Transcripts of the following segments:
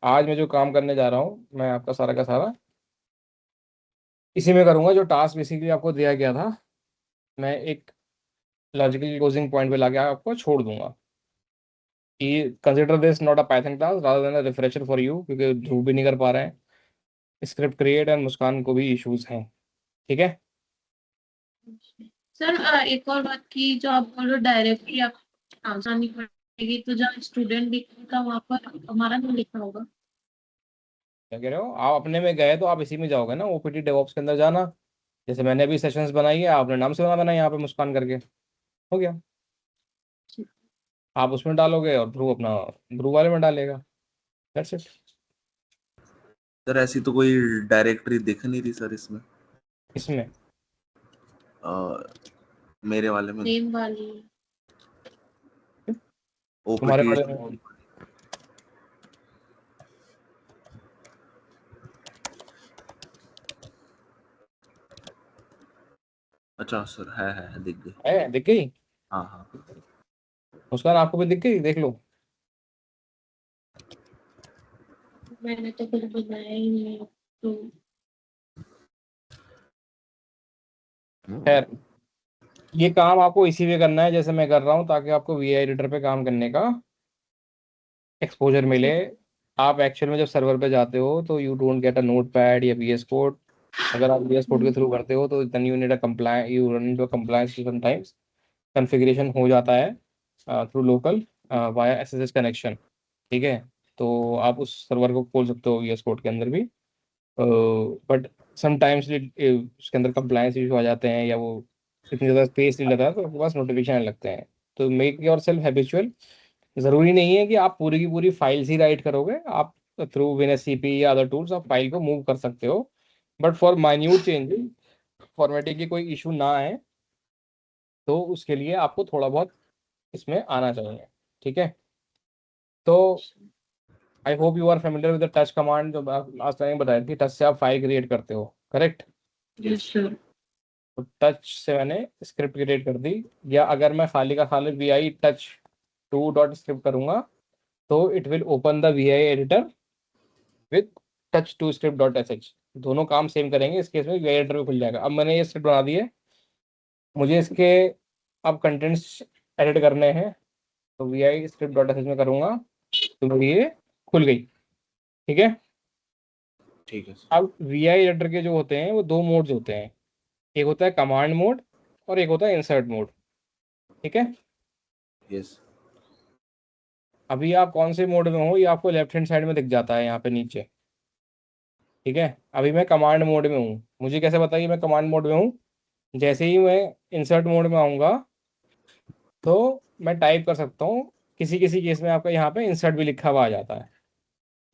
आज मैं जो काम करने जा रहा हूँ, मैं आपका सारा का सारा इसी में करूँगा। जो टास्क बेसिकली आपको दिया गया था, मैं एक लॉजिकल क्लोजिंग पॉइंट पे लाके आपको छोड़ दूंगा कि consider this not a Python class rather than a refresher for you, क्योंकि ध्रुव भी नहीं कर पा रहे हैं। स्क्रिप्ट क्रिएट एंड मुस्कान को भी इश्यूज हैं। ठीक है। सर एक और बात की, जो आप बोल रहे हो डायरेक्टली आप आसानी पड़ेगी, तो जहाँ स्टूडेंट लिखेगा वहाँ पर हमारा नहीं लिखा होगा। क्या कह रहे हो? आप अपने में गए तो आप इसी में जाओगे ना, ओपीटी डेवऑप्स के अंदर जाना। जैसे मैंने अभी सेशंस बनाई है, आपने नाम से बना देना यहाँ पे मुस्कान करके, हो गया। आप उसमें डालोगे और ध्रुव अपना ध्रुव वाले में डालेगा। That's it. सर ऐसी तो कोई डायरेक्टरी दिख नहीं रही सर इसमें। इसमें मेरे वाले में नेम वाली तुम्हारे ओपीटी। वाले में अच्छा सर, है दिख गई। है, दिख गई। हाँ हाँ। मुस्कान आपको भी दिख गई, देख लो। मैंने तो कुछ बनाया ही नहीं है, तो खैर, ये काम आपको इसी में करना है जैसे मैं कर रहा हूँ, ताकि आपको वीआई एडिटर पे काम करने का एक्सपोजर मिले। आप एक्चुअल में जब सर्वर पे जाते हो तो you don't get a notepad या वीएस कोड। अगर आप वीएस कोड के थ्रू करते हो तो then you need a comply you run into compliance sometimes. Configuration हो जाता है through local via SSH connection. ठीक है। तो आप उस सर्वर को खोल सकते हो वीएस कोड के अंदर भी, बट समटाइम्स उसके अंदर कंप्लायंस इशू आ जाते हैं, या वो इतनी ज़्यादा स्पेस नहीं लेता है, तो आपके पास नोटिफिकेशन आने लगते हैं। तो मेक योर सेल्फ हैबिचुअल। ज़रूरी नहीं है कि आप पूरी की पूरी फाइल्स ही राइट करोगे। आप थ्रू विनएससीपी या अदर टूल्स आप फाइल को मूव कर सकते हो, but for minute changes, formatting की कोई इशू ना आए, तो उसके लिए आपको थोड़ा बहुत इसमें आना चाहिए। ठीक है। तो I hope you are familiar with the touch command, जो लास्ट टाइम बताई थी। टच से आप फाइल क्रिएट करते हो, करेक्ट? Yes sir. तो टच से मैंने स्क्रिप्ट क्रिएट कर दी। या अगर मैं खाली का खाली V I touch two dot script करूंगा, तो it will open the V I editor with touch two script dot S H. दोनों काम सेम करेंगे। इस केस में वी आई एडिटर भी खुल जाएगा। अब मैंने ये स्क्रिप्ट बना दी है, मुझे इसके अब कंटेंट्स एडिट करने हैं, तो V I script dot S H में करूंगा, तो मेरी ये खुल गई। ठीक है। ठीक है सर। अब वी आई एडिटर के जो होते हैं वो दो मोड्स होते हैं। एक होता है कमांड मोड और एक होता है इंसर्ट मोड। ठीक है। यस। अभी आप कौन से मोड में हो ये आपको लेफ्ट हैंड साइड में दिख जाता है यहाँ पे नीचे। ठीक है। अभी मैं कमांड मोड में हूँ। मुझे कैसे बताइए मैं कमांड मोड में हूँ? जैसे ही मैं इंसर्ट मोड में आऊँगा, तो मैं टाइप कर सकता हूँ। किसी किसी केस में आपका यहाँ पे इंसर्ट भी लिखा हुआ आ जाता है।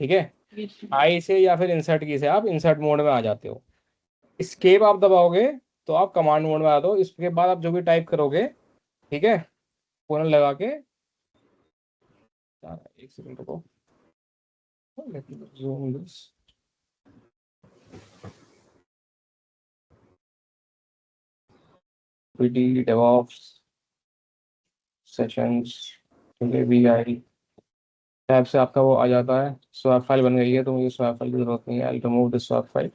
ठीक है। यस आई से या फिर इंसर्ट की से आप इंसर्ट मोड में आ जाते हो। एस्केप आप दबाओगे तो आप कमांड मोड में आ दो। इसके बाद आप जो भी टाइप करोगे, ठीक है, कोलन लगा के, एक सेकंड रुको, let me zoom this. PD DevOps sessions, V I tab से आपका वो आ जाता है। स्वैप फाइल बन गई है, तो मुझे स्वैप फाइल की जरूरत नहीं है। I remove this swap file.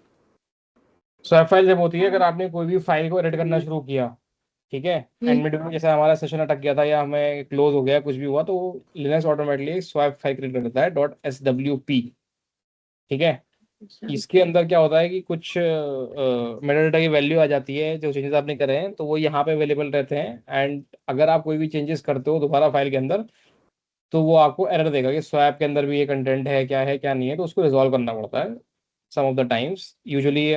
Swap file जब होती है, अगर आपने कोई भी फाइल को एडिट करना शुरू किया, ठीक है, एंड मिड में जैसे हमारा सेशन अटक गया था या हमें क्लोज हो गया, कुछ भी हुआ, तो Linux automatically swap file create कर देता है डॉट एस डब्ल्यू पी। ठीक है। सर। इसके अंदर क्या होता है कि कुछ मेटाडाटा की वैल्यू आ जाती है, जो चेंजेस आपने करे हैं तो वो यहाँ पे अवेलेबल रहते हैं। एंड अगर आप कोई भी चेंजेस करते हो दोबारा फाइल के अंदर, तो वो आपको एरर देगा कि स्वैप के अंदर भी ये कंटेंट है क्या नहीं है, तो उसको रिजॉल्व करना पड़ता है सम ऑफ द टाइम्स। यूजुअली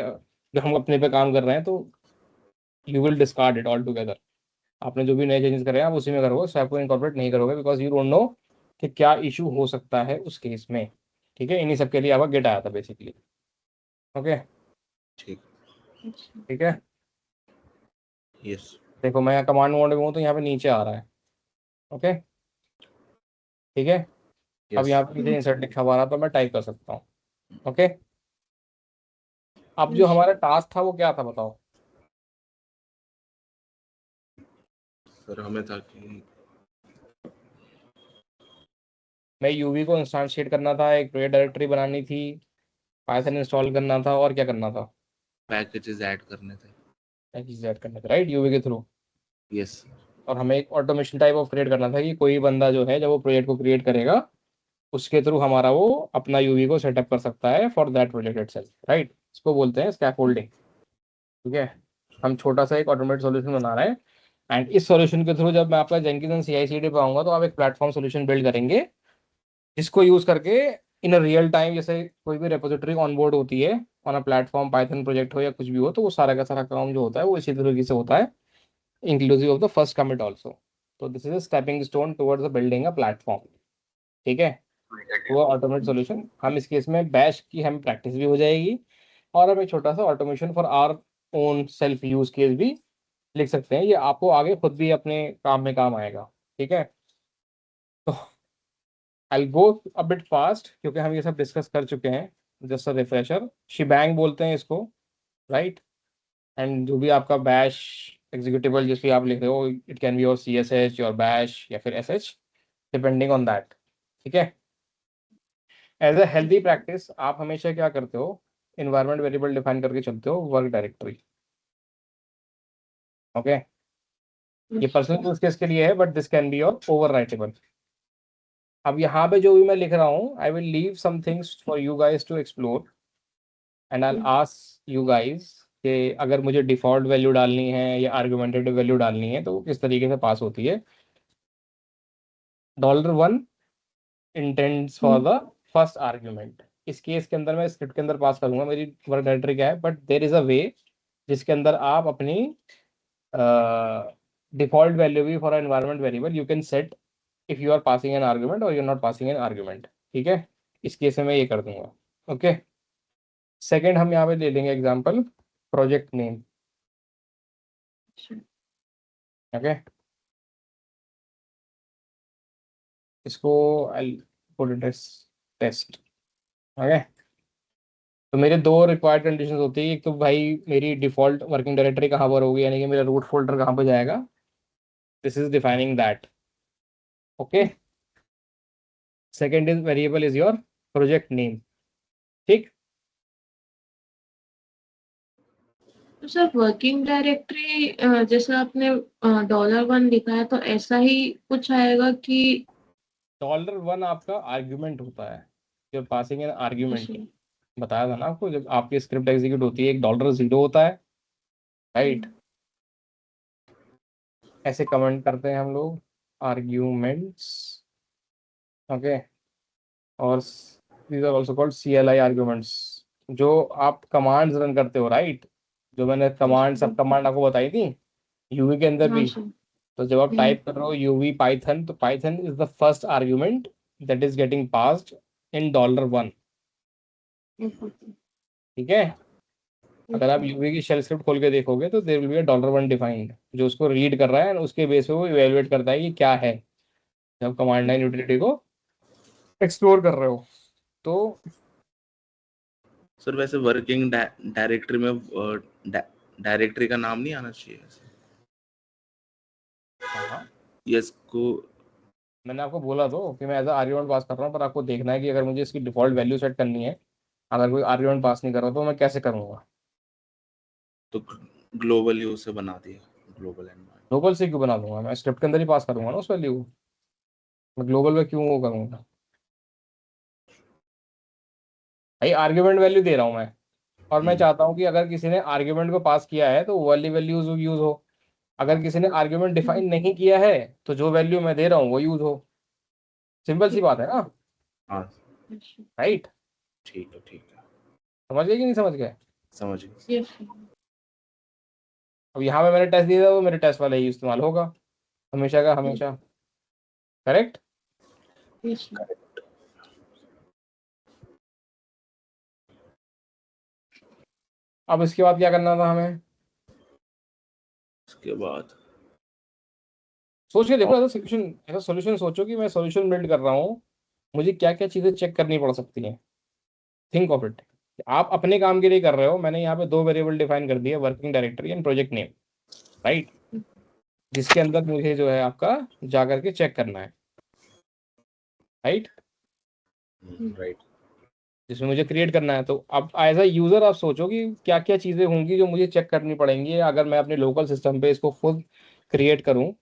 जब हम अपने पे काम कर रहे हैं, तो you will discard it all together. आपने जो भी नए चेंजेस करे हैं आप उसी में करोगे, स्वैप को इनकॉर्पोरेट नहीं करोगे, बिकॉज यू डोंट नो कि क्या इशू हो सकता है उस केस में। ठीक है। इन्हीं सब के लिए आपका गेट आया था बेसिकली। ओके। ठीक। ठीक है। यस। देखो मैं यहाँ कमांड मोड में हूँ, तो यहाँ पे नीचे आ रहा है। ओके। ठीक है। अब यस। यहाँ पे नीचे इंसर्ट लिखा हुआ आ रहा, तो मैं टाइप कर सकता हूँ। ओके। अब जो हमारा टास्क था वो क्या था बताओ? सर हमें था कि मैं यूवी को इंस्टांशिएट करना था, एक प्रोजेक्ट डायरेक्टरी बनानी थी, पाइथन इंस्टॉल करना था, और क्या करना था, पैकेजेस ऐड करने थे। पैकेज ऐड करना था, राइट, यूवी के थ्रू। यस। और हमें एक ऑटोमेशन टाइप ऑफ क्रिएट करना था कि कोई बंदा जो है जब वो प्रोजेक्ट को क्रिएट करेगा उसके थ्रू हमारा वो अपना यूवी को सेटअप कर सकता है for that project itself, right. इसको बोलते हैं स्कैफोल्डिंग। ठीक है, हम छोटा सा एक ऑटोमेटेड सॉल्यूशन बना रहे हैं, एंड इस सॉल्यूशन के थ्रू जब मैं आपका जेंकिंस एंड CI/CD पे आऊंगा तो आप एक प्लेटफॉर्म सॉल्यूशन बिल्ड करेंगे जिसको यूज करके इन अ रियल टाइम, जैसे कोई भी रेपोजिटरी ऑनबोर्ड होती है on a platform, Python project हो या कुछ भी हो, तो वो सारा का सारा काम जो होता है वो इसी तरीके से होता है, inclusive of the first commit also. तो this is a stepping stone towards building a platform. ठीक है, वो ऑटोमेट सॉल्यूशन, हम इस केस में बैश की हम प्रैक्टिस भी हो जाएगी और हम एक छोटा सा automation for our own self use case भी लिख सकते हैं, ये आपको आगे खुद भी अपने काम में काम आएगा। ठीक है, तो आई गो अ बिट फास्ट क्योंकि हम ये सब डिस्कस कर चुके हैं। जस्ट अ रिफ्रेशर, शिबैंग बोलते हैं इसको, राइट। एंड जो भी आपका बैश एग्जीक्यूटिबल जिस भी आप लिख रहे हो, it can be your CSH, your bash या फिर SH, डिपेंडिंग ऑन दैट। ठीक है, एज अ हेल्दी प्रैक्टिस आप हमेशा क्या करते हो, इन्वायरमेंट वेरिएबल डिफाइन करके चलते हो वर्क डायरेक्टरी। ओके, ये पर्सनल यूज केस के लिए है but this can be your overwritable. अब यहाँ पे जो भी मैं लिख रहा हूँ, I will leave some things for you guys to explore and I ask you guys कि अगर मुझे डिफॉल्ट वैल्यू डालनी है या आर्गुमेंटेटिव वैल्यू डालनी है तो वो किस तरीके से पास होती है। $1 intends for the first argument, इस केस के अंदर मैं स्क्रिप्ट के अंदर पास करूंगा, मेरी वर्क डायरेक्टरी क्या है, बट देर इज अ वे जिसके अंदर आप अपनी डिफॉल्ट वैल्यू भी for environment variable you can set if you are passing an argument और you are not passing an argument. ठीक है, इस केस में मैं ये कर दूंगा। ओके, सेकेंड हम यहाँ पे ले लेंगे एग्जाम्पल प्रोजेक्ट नेम। ओके, इसको I put it as test. Okay, तो मेरे दो रिक्वायर्ड कंडीशंस होती है, एक तो भाई मेरी डिफॉल्ट वर्किंग डायरेक्टरी कहाँ पर होगी, यानी कि मेरा रूट फोल्डर कहाँ पर जाएगा, this is defining that. Okay, second is variable is your project name. ठीक, तो सर वर्किंग डायरेक्टरी जैसे आपने $1 लिखा है तो ऐसा ही कुछ आएगा कि $1 आपका आर्ग्यूमेंट होता है, जो पासिंग एन आर्ग्यूमेंट, अच्छा, बताया था ना आपको, जब आपकी स्क्रिप्ट एग्जीक्यूट होती है एक $0 होता है, राइट। ऐसे कमेंट करते हैं हम लोग आर्ग्यूमेंट्स। ओके, और these are also called CLI arguments, जो आप कमांड्स रन करते हो, राइट। जो मैंने कमांड, सब कमांड आपको बताई थी यूवी के अंदर हाँ भी। सर। तो जब आप टाइप कर रहे हो यूवी पाइथन, तो Python is the first argument that is getting passed in $1। ठीक है, अगर आप यूवी की शेल स्क्रिप्ट खोल के देखोगे तो there will be a $1 defined जो उसको रीड कर रहा है, और उसके बेस पे वो इवेलुएट करता है कि क्या है, जब कमांड लाइन यूटिलिटी को एक्सप्लोर कर रहे हो। तो सर वैसे वर्किंग डायरेक्टरी में डायरेक्टरी का नाम नहीं आना चाहिए ऐसे? हाँ, ये इसको मैंने आपको बोला तो कि मैं एज आर्ग्यूमेंट पास कर रहा हूँ, पर आपको देखना है कि अगर मुझे इसकी डिफॉल्ट वैल्यू सेट करनी है, अगर कोई आर्ग्यूमेंट पास नहीं कर रहा तो मैं कैसे करूँगा। तो ग्लोबल यूज से बना दिया, ग्लोबल एनवायरनमेंट। ग्लोबल से क्यों बना दूंगा, मैं स्क्रिप्ट के अंदर ही पास करूंगा ना उस वैल्यू को, मैं ग्लोबल में क्यों वो करूंगा। भाई आर्ग्यूमेंट वैल्यू दे रहा हूँ मैं, और मैं चाहता हूँ कि अगर किसी ने आर्ग्यूमेंट को पास किया है तो वो वाली वैल्यूज यूज हो, अगर किसी ने आर्ग्यूमेंट डिफाइन नहीं किया है तो जो वैल्यू मैं दे रहा हूँ वो यूज हो। सिंपल सी बात है ना, हाँ राइट। ठीक है, समझ गए कि नहीं समझ गए। समझ गए। यस अब यहाँ पे मैंने टेस्ट दिया था, वो मेरे टेस्ट वाला ही इस्तेमाल होगा हमेशा का हमेशा, करेक्ट। यस। अब इसके बाद क्या करना था हमें, उसके बाद सोच के देखो, ऐसा सोल्यूशन सोचो कि मैं सोल्यूशन बिल्ड कर रहा हूँ, मुझे क्या क्या चीजें चेक करनी पड़ सकती हैं। थिंक ऑफ इट, आप अपने काम के लिए कर रहे हो, मैंने यहाँ पे दो वेरिएबल डिफाइन कर दिए, working directory and project name, right, जिसके अंदर मुझे जो है आपका जा करके चेक करना है, राइट। राइट। जिसमें मुझे क्रिएट करना है। तो अब एज अ यूज़र आप सोचो कि क्या क्या चीज़ें होंगी जो मुझे चेक करनी पड़ेंगी अगर मैं अपने लोकल सिस्टम पे इसको खुद क्रिएट करूँ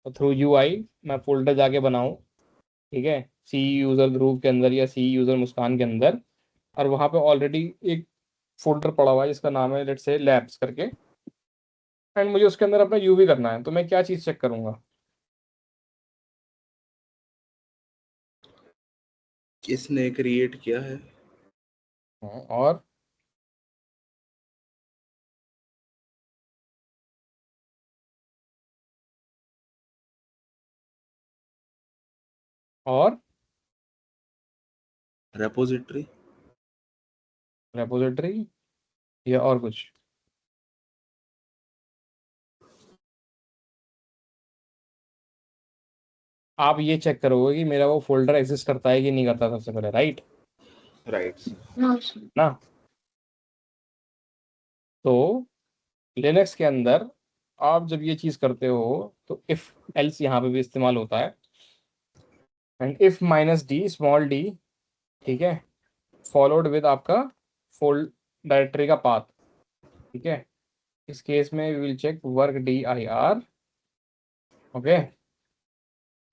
तो थ्रू यूआई मैं फोल्डर जाके बनाऊँ, ठीक है, सी यूज़र ग्रुप के अंदर या सी यूज़र मुस्कान के अंदर, और वहाँ पे ऑलरेडी एक फोल्डर पड़ा हुआ है जिसका नाम है लेट्स से लैब्स करके, एंड मुझे उसके अंदर अपना यूवी करना है। तो मैं क्या चीज़ चेक करूँगा? किसने क्रिएट किया है? और और रेपोजिटरी। रेपोजिटरी या और कुछ? आप ये चेक करोगे कि मेरा वो फोल्डर एग्जिस्ट करता है कि नहीं करता सबसे पहले, राइट राइट। हाँ सर। ना? तो लिनक्स के अंदर आप जब ये चीज़ करते हो तो इफ एल्स यहाँ पे भी इस्तेमाल होता है, and if minus D small D, ठीक है, फॉलोड विद आपका फोल्ड डायरेक्टरी का पाथ, ठीक है। इस केस में we will check work D I R, okay,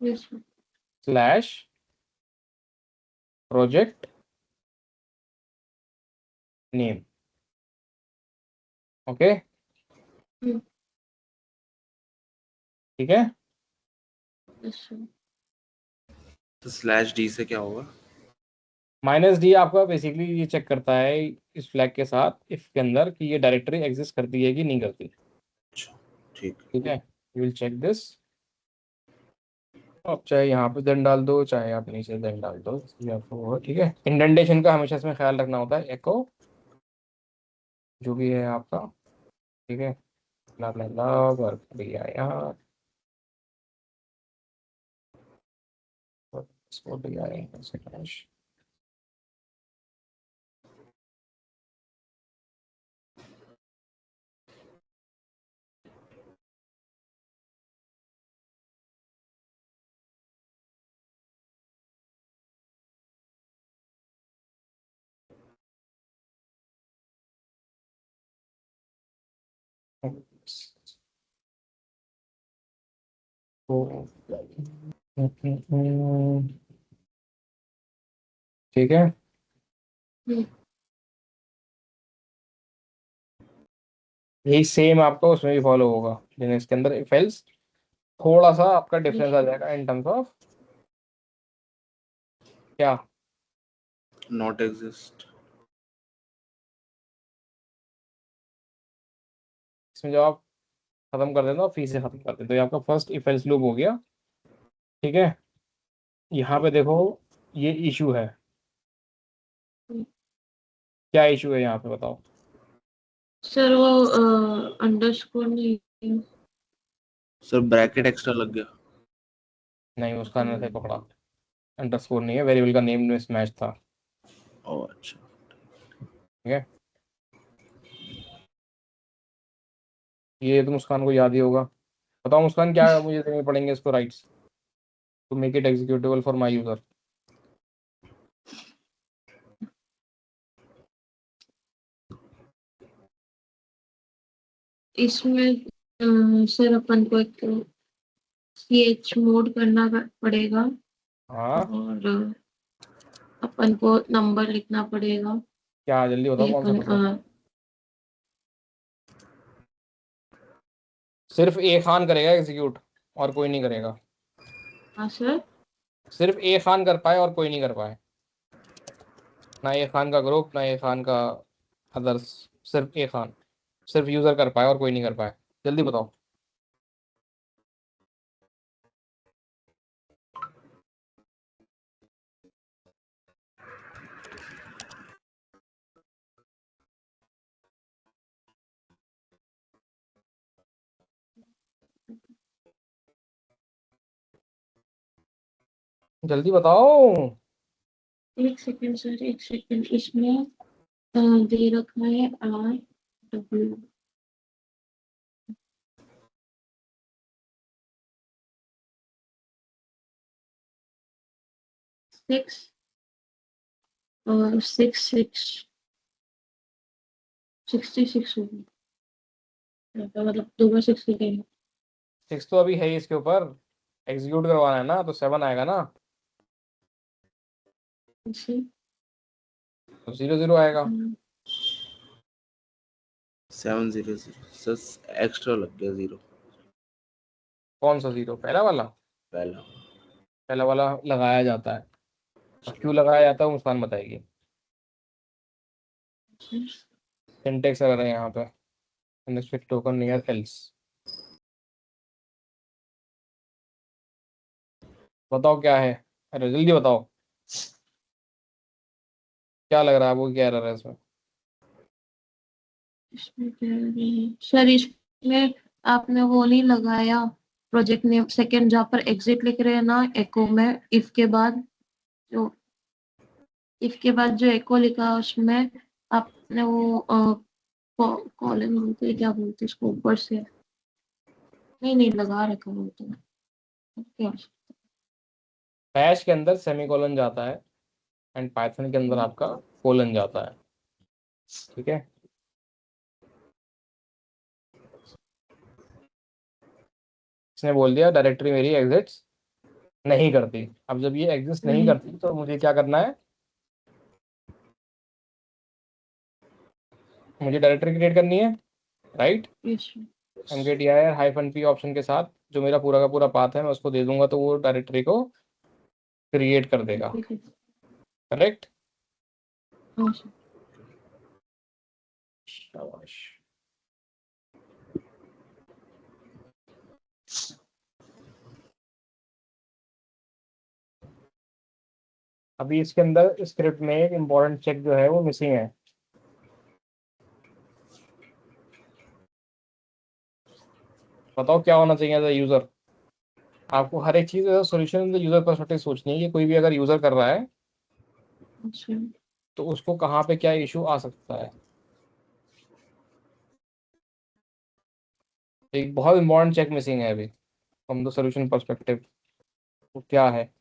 yes sir. Slash project name, okay, hmm, ठीक है। Yes sir. तो स्लैश डी से क्या होगा? माइनस डी आपका बेसिकली ये चेक करता है इस फ्लैग के साथ इफ के अंदर कि ये डायरेक्टरी एग्जिस्ट करती है कि नहीं करती, अच्छा, ठीक। ठीक है। You will check this. आप चाहे यहाँ पे देन डाल दो, चाहे आप नीचे देन डाल दो, या फिर ठीक है। इंडेंटेशन का हमेशा इसमें ख्याल रखना होता है, एको जो भी है आपका, ठीक है, ला ला ला वर्क दिया यहाँ, इसको दिया है स्लैश। ठीक है। हम्म, यही सेम आपको उसमें भी फॉलो होगा लिनक्स के अंदर, इफ एल्स थोड़ा सा आपका यस डिफरेंस आ जाएगा इन टर्म्स ऑफ क्या। Not exist. इसमें जब आप खत्म कर देते हो फी से खत्म कर देते हो, तो ये आपका फर्स्ट इफ एल्स लूप हो गया, ठीक है। यहाँ पे देखो ये इशू है, क्या इशू है यहाँ पे बताओ? सर वो अंडरस्कोर नहीं। सर ब्रैकेट एक्स्ट्रा लग गया। नहीं, उसका नहीं पकड़ा, अंडरस्कोर नहीं है, वेरिएबल का नेम में मैच था, ओह अच्छा। ठीक है। ये तो मुस्कान को याद ही होगा। बताओ मुस्कान क्या मुझे देने पड़ेंगे इसको rights to make it executable for my user? इसमें सर अपन को एक CH मोड करना पड़ेगा, हाँ, और अपन को नंबर लिखना पड़ेगा क्या जल्दी बताओ कि कौन सा अपन नंबर? सिर्फ ए खान करेगा एग्जीक्यूट और कोई नहीं करेगा, हाँ सर। सिर्फ ए खान कर पाए और कोई नहीं कर पाए, ना ए खान का ग्रुप ना ए खान का अदर्स, सिर्फ ए खान, सिर्फ यूजर कर पाए और कोई नहीं कर पाए, जल्दी बताओ। जल्दी बताओ। एक सेकंड सर, एक सेकंड। इसमें दे रखा है RW 6 और 66 होगी, मतलब 2 में 6 लिखेंगे। 6 तो अभी है ही इसके ऊपर, एग्जीक्यूट करवाना है ना, तो 7 आएगा ना, इसे, तो 0 आएगा। 700 सर, एक्स्ट्रा लग गया 0 कौन सा 0? पहला वाला? पहला। पहला वाला लगाया जाता है, और क्यों लगाया जाता है वो मुस्कान बताएगी। सिंटेक्स अगर है यहाँ पे, अनएक्सपेक्टेड टोकन नियर एल्स। बताओ क्या है, अरे जल्दी बताओ, क्या लग रहा है आपको, क्या एरर है इसमें? इसमें क्या है? सर इसमें आपने वो नहीं लगाया प्रोजेक्ट नेम सेकंड, जहाँ पर एग्जिट लिख रहे हैं ना एको में, इफ के बाद जो एको लिखा है उसमें आपने वो कॉलन बोलते हैं, क्या बोलते हैं इसको, ऊपर से नहीं लगा रखा वो तो क्या। बैश के अंदर सेमीकोलन जाता है, एंड पाइथन के अंदर आपका कोलन जाता है, ठीक है। इसने बोल दिया डायरेक्टरी मेरी एग्जिट्स नहीं करती। अब जब ये एग्जिस्ट नहीं करती तो मुझे क्या करना है, मुझे डायरेक्टरी क्रिएट करनी है, right. mkdir hyphen p option के साथ जो मेरा पूरा का पूरा पाथ है मैं उसको दे दूंगा, तो वो डायरेक्टरी को क्रिएट कर देगा, करेक्ट। शाबाश। अभी इसके अंदर स्क्रिप्ट में एक इम्पोर्टेंट चेक जो है वो मिसिंग है। बताओ क्या होना चाहिए एज यूजर। आपको हर एक चीज सोल्यूशन यूजर परस्पेक्टिव सोचनी है कि कोई भी अगर यूजर कर रहा है तो उसको कहाँ पे क्या इशू आ सकता है। एक बहुत इंपॉर्टेंट चेक मिसिंग है अभी फ्रॉम द सोल्यूशन परस्पेक्टिव, वो क्या है?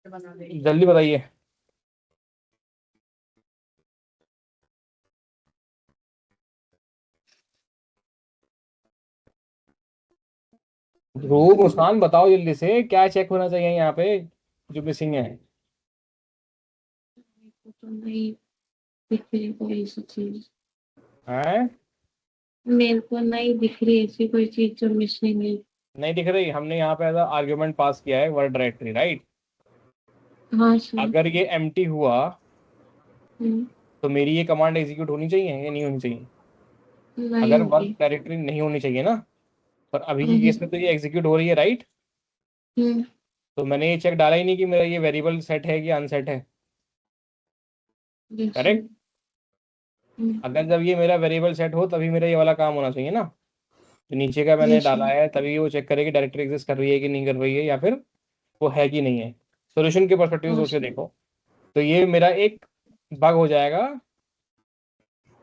जल्दी बताइए। ध्रुव, मुस्कान, बताओ जल्दी से क्या चेक होना चाहिए यहाँ पे जो मिसिंग है। तो नहीं दिख रही कोई ऐसी चीज, हैं? मेरे को नहीं दिख रही ऐसी कोई चीज जो मिसिंग है। नहीं दिख रही? हमने यहाँ पे एज आर्ग्यूमेंट पास किया है वर्ड डायरेक्टरी, राइट। हाँ सर। अगर ये एम्प्टी हुआ हम्म, तो मेरी ये कमांड एग्जीक्यूट होनी चाहिए या नहीं होनी चाहिए? नहीं अगर वर्क होगी। डायरेक्टरी नहीं होनी चाहिए ना, पर अभी की हम्म, केस में तो ये एग्जीक्यूट हो रही है, राइट। हम्म, तो मैंने ये चेक डाला ही नहीं कि मेरा ये वेरिएबल सेट है कि अनसेट है, yes, करेक्ट। अगर जब ये मेरा वेरिएबल सेट हो तभी मेरा ये वाला काम होना चाहिए ना। तो नीचे का मैंने yes, डाला है तभी वो चेक करेगी डायरेक्टरी एग्जिस्ट कर रही है कि नहीं कर रही है, या फिर वो है कि नहीं है। सोल्यूशन के परस्पेक्टिव से हाँ सोच के सर। देखो, तो ये मेरा एक बग हो जाएगा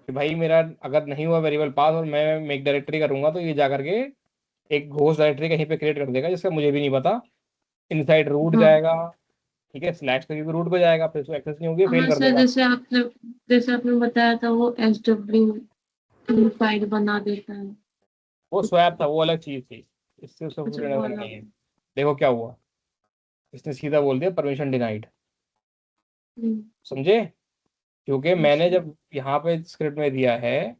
कि भाई मेरा अगर नहीं हुआ वेरिएबल पास और मैं मेक डायरेक्टरी करूंगा तो ये जा करके एक घोस्ट डायरेक्टरी कहीं पे क्रिएट कर देगा जिसका मुझे भी नहीं पता। इनसाइड रूट हाँ जाएगा, ठीक है, स्लैश करके भी रूट पे जाएगा, फिर उसको एक्सेस नहीं होगी, फेल हाँ कर सर, देगा। जैसे आपने बताया था वो SW फाइल बना देता है। वो स्वैप था, वो अलग चीज थी, इससे उसका कुछ अच्छा लेना वो देना नहीं अलग। है। देखो क्या हुआ, इसने सीधा बोल दिया परमिशन डिनाइड, समझे। क्योंकि yes, मैंने जब यहाँ पे स्क्रिप्ट में दिया है,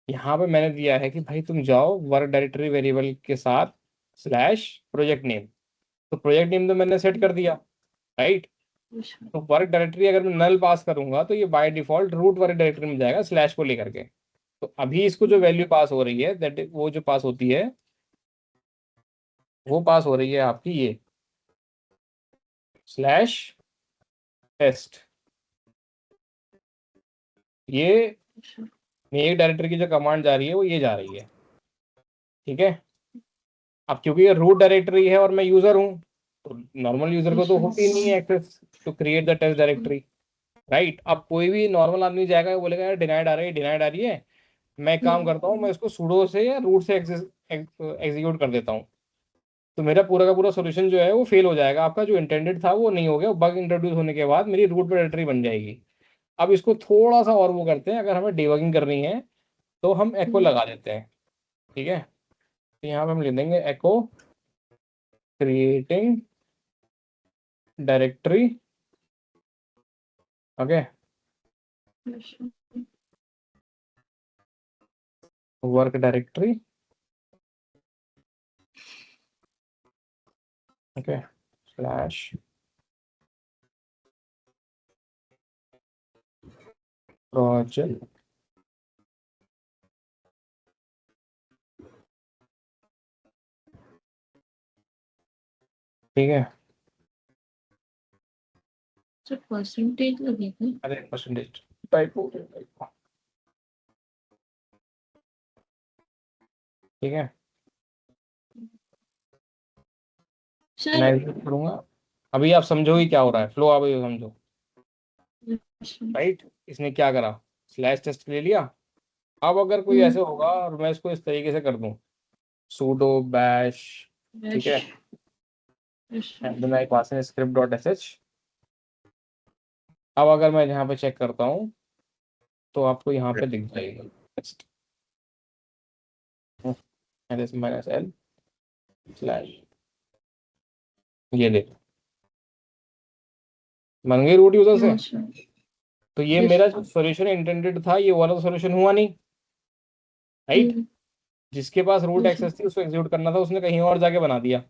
यहाँ पे मैंने दिया है कि भाई तुम जाओ वर्क डायरेक्टरी वेरिएबल के साथ स्लैश प्रोजेक्ट नेम, तो प्रोजेक्ट नेम तो मैंने सेट कर दिया, राइट। yes, तो वर्क डायरेक्टरी अगर मैं नल पास करूंगा तो ये by default root work directory में जाएगा स्लैश को लेकर के। तो अभी इसको जो वैल्यू पास हो रही है दैट वो जो पास होती है वो पास हो रही है आपकी ये स्लैश टेस्ट। ये मेक डायरेक्टरी की जो कमांड जा रही है वो ये जा रही है, ठीक है। अब क्योंकि ये रूट डायरेक्टरी है और मैं यूजर हूँ, तो नॉर्मल यूजर को तो होती ही नहीं है access to create the test directory, right. अब कोई भी नॉर्मल आदमी जाएगा बोलेगा यार डिनाइड आ रही है, डिनाइड आ रही है, मैं एक काम करता हूँ, मैं इसको sudo से या रूट से एग्जीक्यूट कर देता हूँ, तो मेरा पूरा का पूरा सोल्यूशन जो है वो फेल हो जाएगा। आपका जो इंटेंडेड था वो नहीं हो गया, बग इंट्रोड्यूस होने के बाद मेरी रूट पर डायरेक्टरी बन जाएगी। अब इसको थोड़ा सा और वो करते हैं, अगर हमें डिबगिंग करनी है तो हम एको लगा देते हैं, ठीक है। तो यहाँ पे हम लिख देंगे echo creating directory, okay, work directory, okay, slash project, ठीक है। सर परसेंटेज लगेगा। अरे परसेंटेज टाइप हो गया, typo, ठीक है। सर मैं एग्जीक्यूट करूंगा, अभी आप समझोगे क्या हो रहा है, फ्लो आप अभी समझो, राइट। इसने क्या करा, स्लैश टेस्ट ले लिया। अब अगर कोई ऐसे होगा और मैं इसको इस तरीके से कर दूं, sudo bash, ठीक है, and then I pass in script.sh। अब अगर मैं यहाँ पे चेक करता हूँ तो आपको यहाँ पे दिख जाएगा टेक्स्ट, -l स्लैश, ये देखो बन गई रूट यूजर से। तो ये मेरा जो सोल्यूशन इंटेंडेड था ये वाला सोल्यूशन हुआ नहीं, राइट। जिसके पास रूट एक्सेस थी उसको एग्जीक्यूट करना था, उसने कहीं और जाके बना दिया।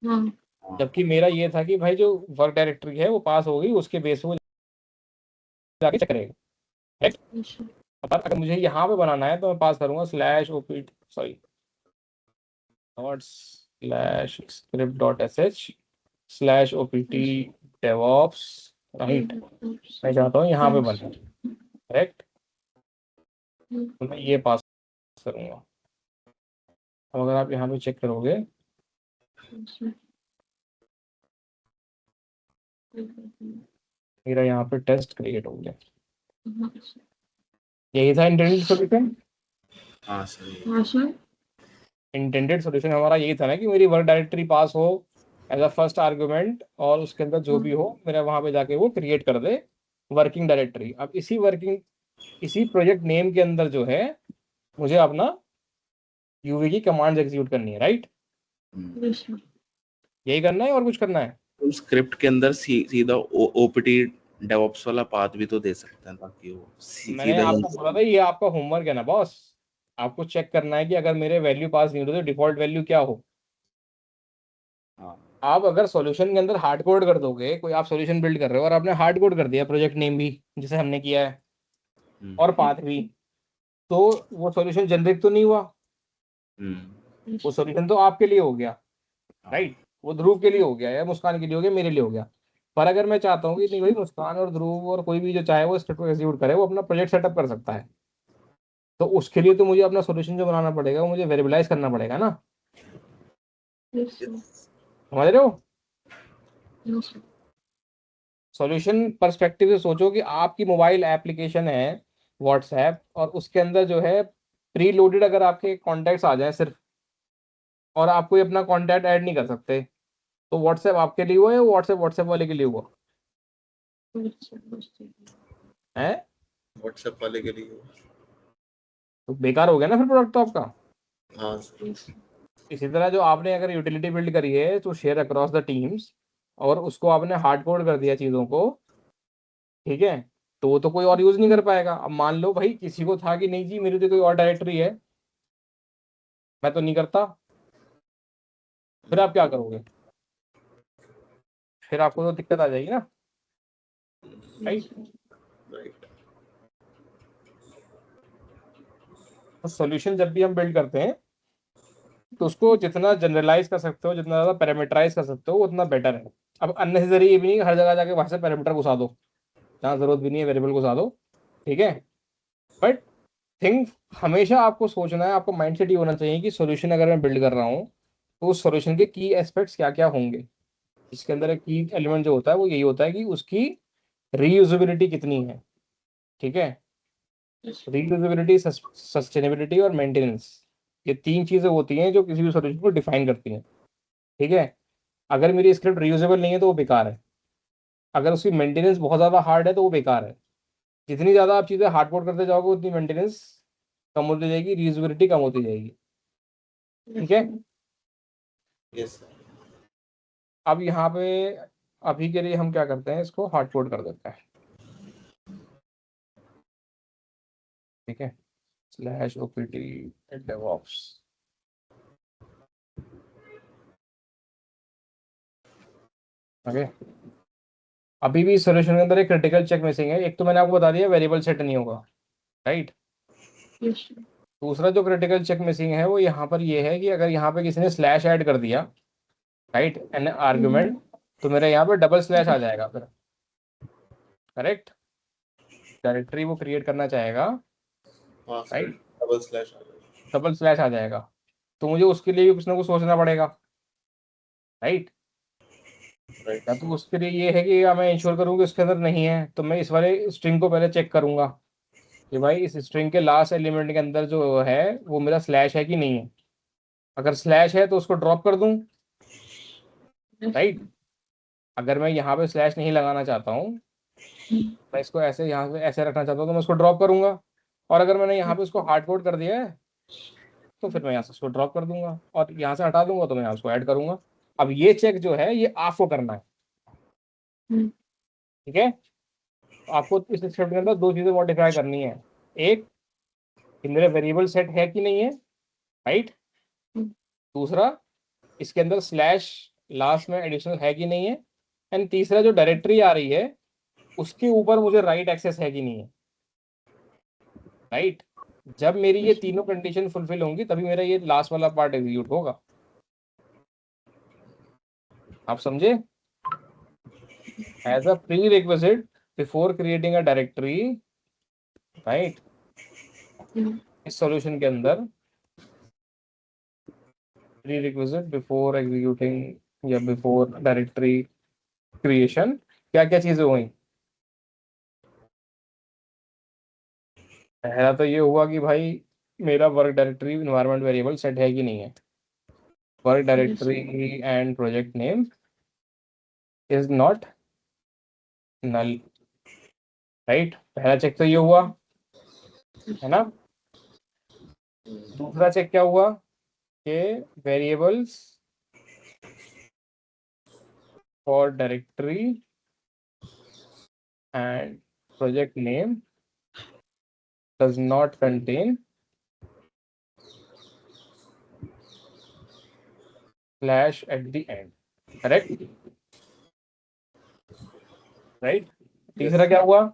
जबकि मेरा ये था कि भाई जो वर्क डायरेक्टरी है वो पास हो गई, उसके बेस पे वो जाके चेक करेगा, राइट। अगर मुझे यहाँ पे बनाना है तो मैं पास करूंगा slash OP, sorry not slash script dot sh slash opt devops, right. मैं चाहता हूँ यहाँ पे बने, करेक्ट, तो मैं ये पास करूंगा। अब अगर आप यहाँ पे चेक करोगे मेरा यहाँ पे टेस्ट क्रिएट हो गया, यही था इंटेंडेड सॉल्यूशन। हाँ सर। इंटेंडेड सॉल्यूशन हमारा यही था ना कि मेरी वर्क डायरेक्टरी पास हो एज अ फर्स्ट आर्गुमेंट, और उसके अंदर जो भी हो मेरा वहां पे जाके वो क्रिएट कर दे वर्किंग डायरेक्टरी। अब इसी प्रोजेक्ट नेम के अंदर जो है मुझे अपना यूवी की कमांड्स एग्जीक्यूट करनी है, राइट। यही करना है और कुछ करना है? तो स्क्रिप्ट के अंदर सीधा ओपीटी डेवऑप्स वाला पाथ भी तो दे सकते हैं ताकि वो मैंने सीधा आपको बोला था ये आपका होमवर्क है ना बॉस, आपको चेक करना है कि अगर मेरे वैल्यू पास नहीं होते तो डिफॉल्ट वैल्यू क्या हो। हाँ। आप अगर सॉल्यूशन के अंदर हार्ड कोड कर दोगे, कोई आप सॉल्यूशन बिल्ड कर रहे हो और आपने हार्ड कोड कर दिया प्रोजेक्ट नेम भी जैसे हमने किया है और पाथ भी, तो वो सॉल्यूशन जनरेट तो नहीं हुआ, वो सॉल्यूशन तो आपके लिए हो गया, राइट। वो ध्रुव के लिए हो गया या मुस्कान के लिए हो गया, मेरे लिए हो गया। पर अगर मैं चाहता हूँ कि नहीं भाई मुस्कान और ध्रुव और कोई भी जो चाहे वो स्क्रिप्ट को एग्जीक्यूट करे, वो अपना प्रोजेक्ट सेटअप कर सकता है, तो उसके लिए तो मुझे अपना सॉल्यूशन जो बनाना पड़ेगा वो मुझे वेरिएबलाइज करना पड़ेगा ना, समझ रहे हो। सॉल्यूशन पर्सपेक्टिव से सोचो कि आपकी मोबाइल एप्लीकेशन है व्हाट्सएप, और उसके अंदर जो है प्री लोडेड अगर आपके कॉन्टैक्ट्स आ जाए सिर्फ, और आप कोई अपना कॉन्टैक्ट ऐड नहीं कर सकते, तो व्हाट्सएप आपके लिए हुआ या व्हाट्सएप व्हाट्सएप वाले के लिए हुआ है? व्हाट्सएप वाले के लिए। तो बेकार हो गया ना फिर प्रोडक्ट तो आपका। हाँ। इसी तरह जो आपने अगर यूटिलिटी बिल्ड करी है तो शेयर अक्रॉस द टीम्स, और उसको आपने हार्ड कोड कर दिया चीज़ों को, ठीक है, तो वो तो कोई और यूज नहीं कर पाएगा। अब मान लो भाई किसी को था कि नहीं जी मेरी तो कोई और डायरेक्टरी है, मैं तो नहीं करता, फिर आप क्या करोगे? फिर आपको तो दिक्कत आ जाएगी ना, राइट। तो सॉल्यूशन जब भी हम बिल्ड करते हैं तो उसको जितना जनरलाइज कर सकते हो, जितना ज़्यादा पैरामीटराइज कर सकते हो उतना बेटर है। अब अननेसेसरी ये भी नहीं हर जगह जाके वहां से पैरामीटर घुसा दो, जहाँ जरूरत भी नहीं है वेरिएबल घुसा दो, ठीक है। बट थिंक हमेशा आपको सोचना है, आपको माइंडसेट ये होना चाहिए कि सॉल्यूशन अगर मैं बिल्ड कर रहा हूँ तो उस सॉल्यूशन के की एस्पेक्ट्स क्या क्या होंगे। इसके अंदर एक की एलिमेंट जो होता है वो यही होता है कि उसकी रीयूजेबिलिटी कितनी है, ठीक है। रीयूजेबिलिटी, सस्टेनेबिलिटी और मेंटेनेंस, ये 3 चीजें होती हैं जो किसी भी सॉल्यूशन को डिफाइन करती हैं। ठीक है, अगर मेरी स्क्रिप्ट रीयूजेबल नहीं है तो वो बेकार है, अगर उसकी मेंटेनेंस बहुत ज़्यादा हार्ड है तो वो बेकार है। जितनी ज़्यादा आप चीज़ें हार्ड कोड करते जाओगे उतनी मेंटेनेंस कम होती जाएगी, रीयूजेबिलिटी कम होती जाएगी। ठीक है, यस सर। अब यहाँ पे अभी के लिए हम क्या करते हैं, इसको हार्ड कोड कर देते हैं। ठीक है, स्लैश ओपीटी डेवऑप्स। ओके, अभी भी सोल्यूशन के अंदर एक क्रिटिकल चेक मिसिंग है। एक तो मैंने आपको बता दिया वेरिएबल सेट नहीं होगा, राइट। दूसरा जो क्रिटिकल चेक मिसिंग है वो यहाँ पर ये है कि अगर यहाँ पे किसी ने स्लैश ऐड कर दिया, राइट, एन आर्ग्यूमेंट, तो मेरा यहाँ पे डबल स्लैश आ जाएगा फिर, करेक्ट। डायरेक्टरी वो क्रिएट करना चाहेगा, हाँ सर, राइट, डबल स्लैश आ जाएगा। डबल स्लैश आ जाएगा, तो मुझे उसके लिए भी कुछ ना कुछ सोचना पड़ेगा, राइट। राइट या तो उसके लिए ये है कि या मैं इंश्योर करूँ कि उसके अंदर नहीं है, तो मैं इस वाले स्ट्रिंग को पहले चेक करूंगा कि भाई इस स्ट्रिंग के लास्ट एलिमेंट के अंदर जो है वो मेरा स्लैश है कि नहीं है। अगर स्लैश है तो उसको ड्रॉप कर दूं, राइट। अगर मैं यहाँ पे स्लैश नहीं लगाना चाहता हूँ, मैं इसको ऐसे यहाँ पे ऐसे रखना चाहता हूँ, तो मैं उसको ड्रॉप करूंगा। और अगर मैंने यहाँ पे उसको हार्ड कोड कर दिया है तो फिर मैं यहाँ से उसको ड्रॉप कर दूंगा, और यहाँ से हटा दूंगा तो मैं यहाँ उसको ऐड करूंगा। अब ये चेक जो है ये आपको करना है, ठीक है। तो आपको इस स्क्रिप्ट के अंदर 2 चीजें मॉडिफाई करनी है, एक कि मेरा वेरिएबल सेट है कि नहीं है, राइट। दूसरा, इसके अंदर स्लैश लास्ट में एडिशनल है कि नहीं है। एंड तीसरा, जो डायरेक्टरी आ रही है उसके ऊपर मुझे राइट एक्सेस है कि नहीं है, राइट। जब मेरी ये तीनों कंडीशन फुलफिल होंगी तभी मेरा ये लास्ट वाला पार्ट एग्जीक्यूट होगा। आप समझे? As a prerequisite before creating a directory, right, इस सॉल्यूशन के अंदर प्री रिक्विजिट बिफोर एग्जीक्यूटिंग या बिफोर डायरेक्टरी क्रिएशन, क्या क्या चीजें हुई। पहला तो ये हुआ कि भाई मेरा work directory environment variable set है कि नहीं है। Work directory and project name is not null, right. पहला चेक तो ये हुआ, है ना। दूसरा चेक क्या हुआ कि variables for directory and project name does not contain slash at the end, correct, right. तीसरा क्या हुआ,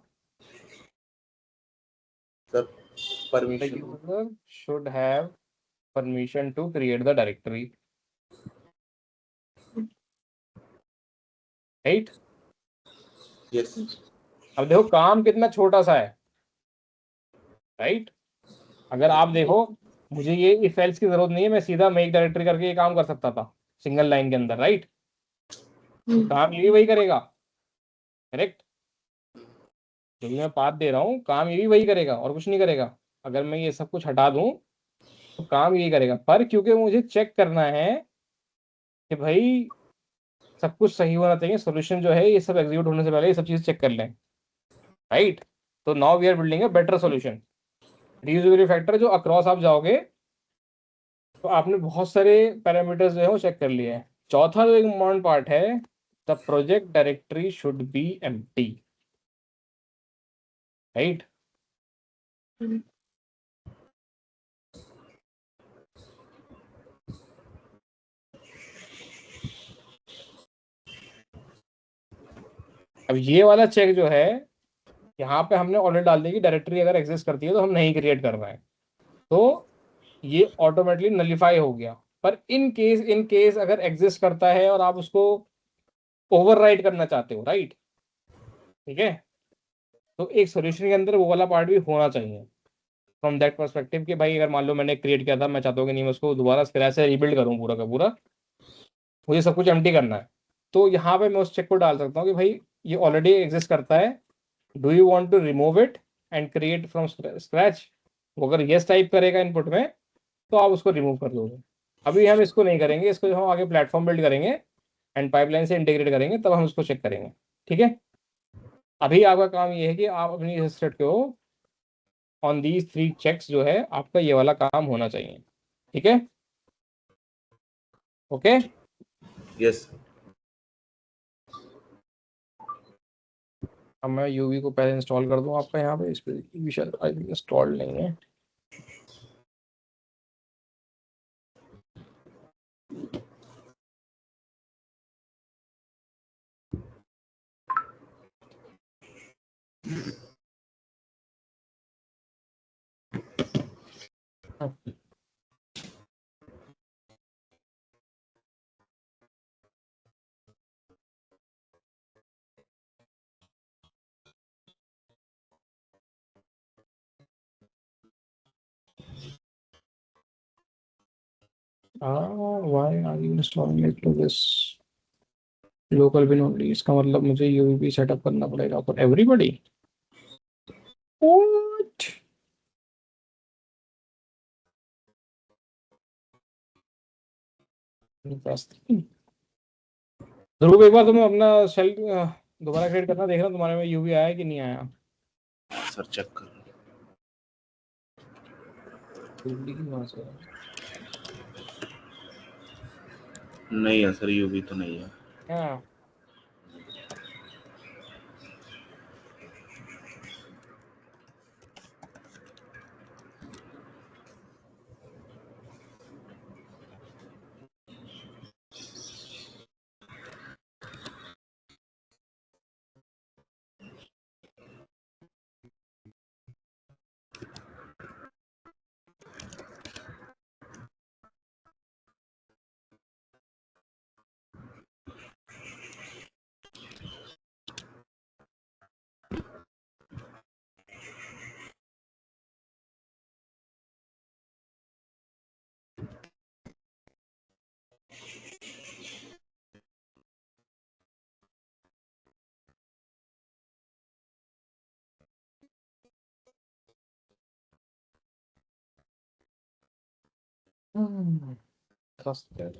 sir the permission. user should have permission to create the directory, right। Yes अब देखो काम कितना छोटा सा है, राइट। अगर आप देखो, मुझे ये इफ एल्स की जरूरत नहीं है, मैं सीधा मेक डायरेक्टरी करके ये काम कर सकता था सिंगल लाइन के अंदर, राइट। काम ये भी वही करेगा, करेक्ट। जो भी मैं पाथ दे रहा हूँ काम ये भी वही करेगा और कुछ नहीं करेगा। अगर मैं ये सब कुछ हटा दूं तो काम यही करेगा, पर क्योंकि मुझे चेक करना है कि भाई सब कुछ सही होना चाहिए, सोल्यूशन जो है ये सब एग्जीक्यूट होने से पहले ये सब चीज़ चेक कर लें, राइट। तो now we are building a better solution. Reusability factor जो अक्रॉस आप जाओगे तो आपने बहुत सारे पैरामीटर्स जो है वो चेक कर लिए हैं। चौथा जो एक इम्पोर्टेंट पार्ट है, the project directory should be empty, right. अब ये वाला चेक जो है यहाँ पे हमने ऑलरेडी डाल दी कि डायरेक्टरी अगर एग्जिस्ट करती है तो हम नहीं क्रिएट कर रहे हैं, तो ये ऑटोमेटिकली नलीफाई हो गया। पर इन केस अगर एग्जिस्ट करता है और आप उसको ओवरराइड करना चाहते हो, राइट, ठीक है, तो एक सोल्यूशन के अंदर वो वाला पार्ट भी होना चाहिए फ्रॉम दैट पर्सपेक्टिव कि भाई अगर मान लो मैंने क्रिएट किया था, मैं चाहता हूँ कि नहीं मैं उसको दोबारा स्क्रैच से रीबिल्ड करूँ पूरा का पूरा, मुझे सब कुछ एम्प्टी करना है, तो यहाँ पे मैं उस चेक को डाल सकता हूँ कि भाई ये ऑलरेडी एग्जिस्ट करता है, do you want to remove it, and create from scratch, वो अगर यस टाइप करेगा इनपुट में तो आप उसको रिमूव कर दोगे। अभी हम इसको नहीं करेंगे, इसको हम आगे प्लेटफॉर्म बिल्ड करेंगे एंड पाइपलाइन से इंटीग्रेट करेंगे, तब हम इसको चेक करेंगे। ठीक है, अभी आपका काम ये है कि आप अपनी असिस्टेंट को ऑन दीज 3 चेक्स जो है आपका ये वाला काम होना चाहिए। ठीक है, ओके। यस। अब मैं यूवी को पहले इंस्टॉल कर दूं आपका यहाँ पे, इस पर यूवी शायद इंस्टॉल नहीं है। Why are you installing it to this local bin only? इसका मतलब मुझे यूवी सेटअप करना पड़ेगा फॉर एवरीबॉडी। व्हाट? ध्रुव, एक बार तुम अपना शेल दोबारा क्रिएट करना, देखना तुम्हारे में यूवी आया कि नहीं आया। सर चेक कर रहा हूं। नहीं है सर, यूवी तो नहीं है। हाँ,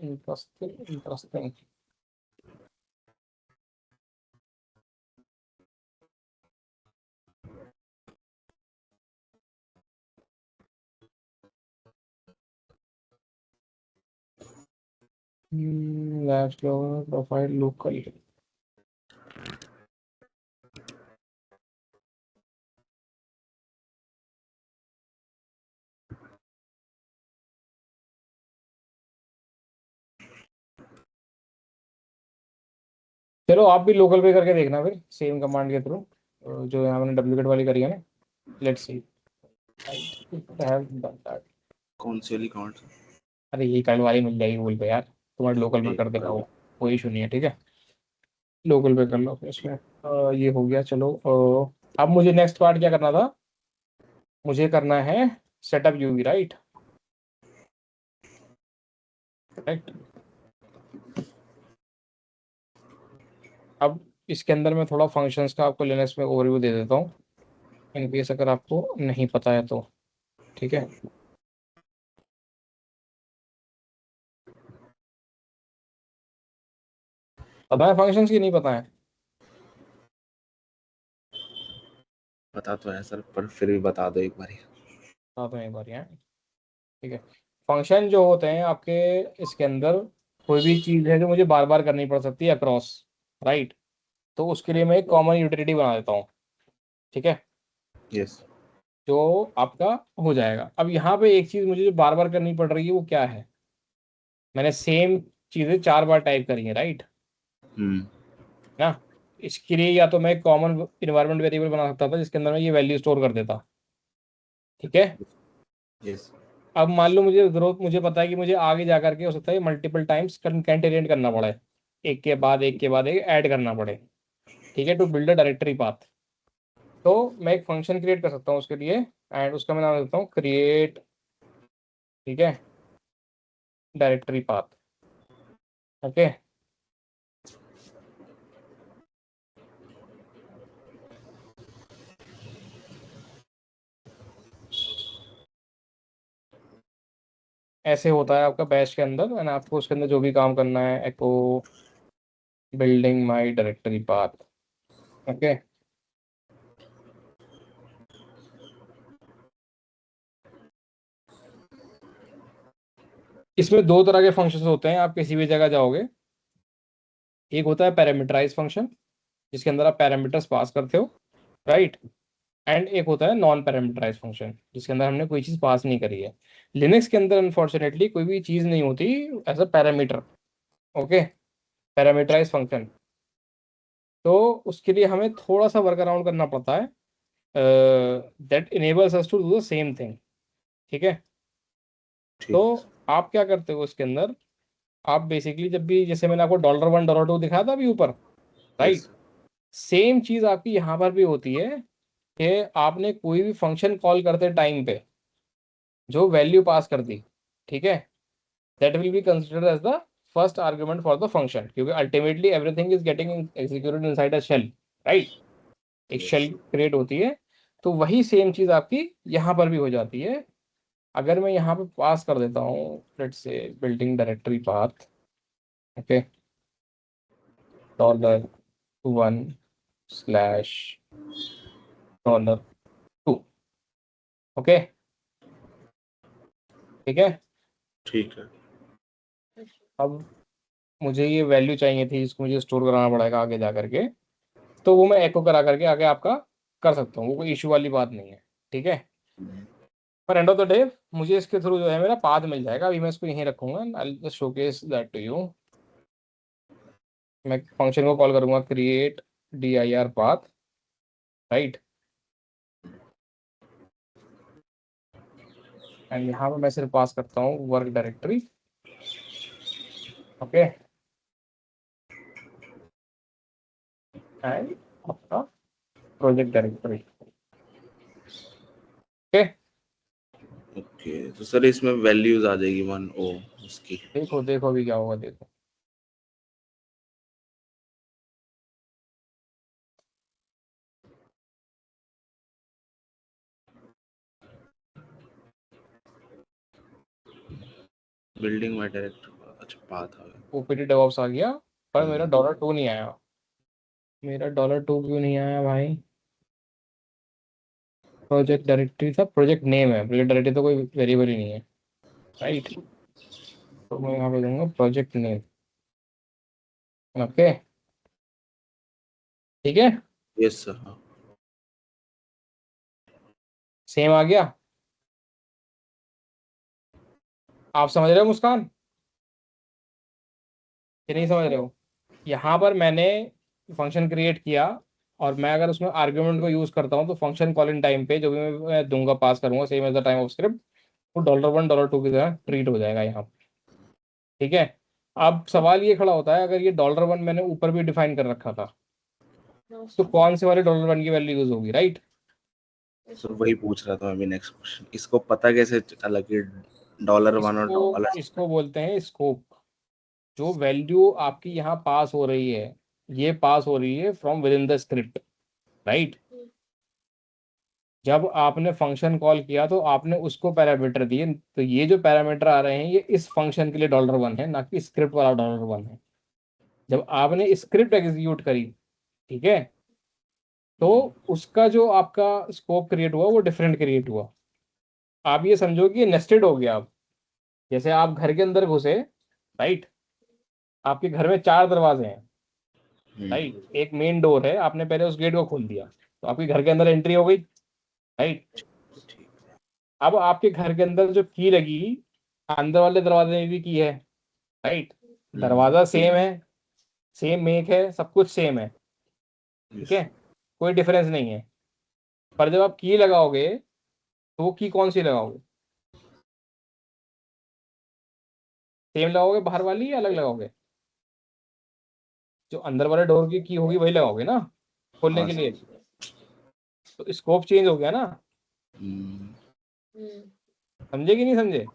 इंटरेस्टिंग। Labs profile local. चलो आप भी लोकल पे करके देखना फिर सेम कमांड के थ्रू जो यहाँ मैंने डुप्लीकेट वाली करी है ना। Let's see. कौन सी वाली काउंट? अरे ये काइंड वाली मिल जाएगी बोल पे यार, तुम्हारे लोकल पे ठीक। कर देगा वो, कोई इशू नहीं है। ठीक है, लोकल पे कर लो फिर इसमें। ये हो गया, चलो। अब मुझे नेक्स्ट पार्ट क्या करना था, मुझे करना है सेटअप यूवी, राइट? राइट। अब इसके अंदर मैं थोड़ा फंक्शंस का आपको लिनक्स में ओवरव्यू दे देता हूँ, इन केस अगर आपको नहीं पता है तो। ठीक है, पता है फंक्शंस की नहीं पता है? पता तो है सर, पर फिर भी बता दो एक बार। हाँ तो एक बार यहाँ। ठीक है, फंक्शन जो होते हैं आपके इसके अंदर, कोई भी चीज़ है जो मुझे बार बार करनी पड़ सकती है अक्रॉस, राइट? तो उसके लिए मैं एक कॉमन यूटिलिटी बना देता हूँ। ठीक है, यस। जो आपका हो जाएगा। अब यहाँ पे एक चीज़ मुझे जो बार बार करनी पड़ रही है वो क्या है, मैंने सेम चीज़ें 4 बार टाइप करी है, राइट ना? इसके लिए या तो मैं एक कॉमन इन्वायरमेंट वेरिएबल बना सकता था जिसके अंदर मैं ये वैल्यू स्टोर कर देता। ठीक है, यस। अब मान लो मुझे जरूरत, मुझे पता है कि मुझे आगे जा करके हो सकता है मल्टीपल टाइम्स कंकेटेनेट करना पड़े, एक के बाद एक के बाद एक ऐड करना पड़े। ठीक है, to build a directory path. तो मैं एक फंक्शन क्रिएट कर सकता हूँ उसके लिए, एंड उसका मैं नाम देता हूँ क्रिएट। ठीक है, डायरेक्टरी पाथ। ओके, ऐसे होता है आपका बैच के अंदर, एंड आपको उसके अंदर जो भी काम करना है, echo building my directory path, okay. इसमें दो तरह के फंक्शंस होते हैं, आप किसी भी जगह जाओगे। एक होता है पैरामीटराइज फंक्शन, जिसके अंदर आप पैरामीटर्स पास करते हो, राइट। एंड एक होता है नॉन पैरामीटराइज फंक्शन, जिसके अंदर हमने कोई चीज़ पास नहीं करी है। लिनक्स के अंदर अनफॉर्चुनेटली कोई भी चीज़ नहीं होती as a parameter, okay, parameterize function. तो उसके लिए हमें थोड़ा सा वर्क अराउंड करना पड़ता है, that enables us to do the same thing, ठीक है। ठीक तो है। आप क्या करते हो उसके अंदर, आप बेसिकली जब भी, जैसे मैंने आपको $1 $2 दिखाया था अभी ऊपर, यस राइट, सेम चीज़ आपकी यहाँ पर भी होती है कि आपने कोई भी फंक्शन कॉल करते टाइम पे जो वैल्यू पास कर दी, ठीक है, that will be considered as the first argument for the function, क्योंकि ultimately everything is getting executed inside a shell, right. एक शेल यस क्रिएट होती है। तो वही सेम चीज़ आपकी यहाँ पर भी हो जाती है। अगर मैं यहाँ पे पास कर देता हूँ, let's say building directory path, okay, $1/2, okay, ठीक है। ठीक है। अब मुझे ये वैल्यू चाहिए थी, इसको मुझे स्टोर कराना पड़ेगा आगे जा करके, तो वो मैं एको करा करके आगे आपका कर सकता हूँ, वो कोई इशू वाली बात नहीं है, ठीक है। पर एंड ऑफ द डे मुझे इसके थ्रू जो है मेरा पाथ मिल जाएगा। अभी मैं इसको यहीं रखूंगा, I just showcase that to you. मैं फंक्शन को कॉल करूंगा create dir path, right, and यहाँ पे मैं सिर्फ पास करता हूँ वर्क डायरेक्टरी, ओके, एंड आपका प्रोजेक्ट डायरेक्टरी, ओके। ओके, तो सर इसमें वैल्यूज आ जाएगी 1 ओ उसकी। देखो देखो अभी क्या होगा, देखो। बिल्डिंग माय डायरेक्टर, अच्छा पाथ आ गया। ओपीटी डेवऑप्स आ गया, पर मेरा $2 नहीं आया। मेरा $2 क्यों नहीं आया भाई? प्रोजेक्ट डायरेक्टरी था, प्रोजेक्ट नेम है, प्रोजेक्ट डायरेक्टरी तो कोई वेरिएबल ही नहीं है, राइट। तो मैं यहाँ पे दूंगा प्रोजेक्ट नेम, ओके, ठीक है। यस सर, हाँ। सेम आ गया, आप समझ रहे हो मुस्कान कि नहीं समझ रहे हो? यहाँ पर मैंने फंक्शन क्रिएट किया, और मैं अगर उसमें आर्ग्यूमेंट को यूज करता हूँ तो फंक्शन कॉलिंग टाइम पे जो भी मैं दूंगा, पास करूंगा same as the time of script, वो $1 $2 की तरह ट्रीट हो जाएगा यहाँ पे, ठीक है। अब सवाल ये खड़ा होता है, अगर ये $1 मैंने ऊपर भी डिफाइन कर रखा था, तो कौन से वाले $1 की वैल्यू यूज होगी, राइट। सर वही पूछ रहा था मैं भी, नेक्स्ट क्वेश्चन इसको पता कैसे चला कि $1 और इसको डॉलर। इसको बोलते हैं स्कोप। जो वैल्यू आपकी यहाँ पास हो रही है, ये पास हो रही है from with in the script, right. जब आपने फंक्शन कॉल किया तो आपने उसको पैरामीटर दिए, तो ये जो पैरामीटर आ रहे हैं ये इस फंक्शन के लिए $1 है, ना कि स्क्रिप्ट वाला $1 है। जब आपने स्क्रिप्ट एग्जीक्यूट करी, ठीक है, तो उसका जो आपका स्कोप क्रिएट हुआ वो डिफरेंट क्रिएट हुआ। आप ये समझो कि नेस्टेड हो गया। आप जैसे आप घर के अंदर घुसे, राइट, आपके घर में 4 दरवाजे हैं, राइट, एक मेन डोर है, आपने पहले उस गेट को खोल दिया तो आपके घर के अंदर एंट्री हो गई, राइट। अब आपके घर के अंदर जो की लगी, अंदर वाले दरवाजे में भी की है, राइट, दरवाजा सेम है, सेम मेक है, सब कुछ सेम है, ठीक है, कोई डिफरेंस नहीं है। पर जब आप की लगाओगे तो वो की कौन सी लगाओगे? सेम लगाओगे बाहर वाली या अलग लगाओगे? जो अंदर वाले डोर की होगी वही लगाओगे ना खोलने हाँ के सर। लिए। तो स्कोप चेंज हो गया ना, समझे कि नहीं समझे?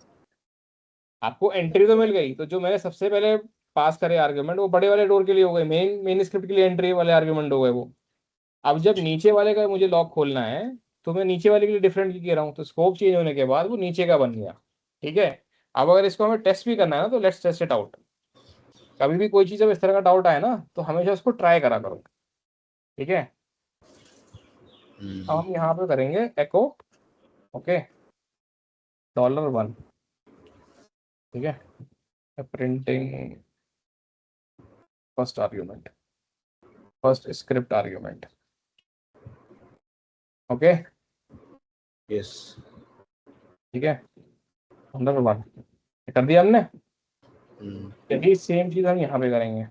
आपको एंट्री तो मिल गई, तो जो मैंने सबसे पहले पास करे आर्ग्यूमेंट वो बड़े वाले डोर के लिए हो गए, मेन मेन स्क्रिप्ट के लिए एंट्री वाले आर्ग्यूमेंट हो गए वो। अब जब नीचे वाले का मुझे लॉक खोलना है तो मैं नीचे वाले के लिए डिफरेंट की कह रहा हूँ, तो स्कोप चेंज होने के बाद वो नीचे का बन गया, ठीक है। अब अगर इसको हमें टेस्ट भी करना है ना, तो लेट्स टेस्ट इट आउट। कभी भी कोई चीज़ जब इस तरह का डाउट आए ना, तो हमेशा उसको ट्राई करा करो, ठीक है। अब हम यहाँ पे करेंगे एको, ओके, $1, ठीक है, printing first argument, first script argument, okay, yes, ठीक है, $1 कर दिया हमने। यही सेम चीज़ हम यहाँ पे करेंगे।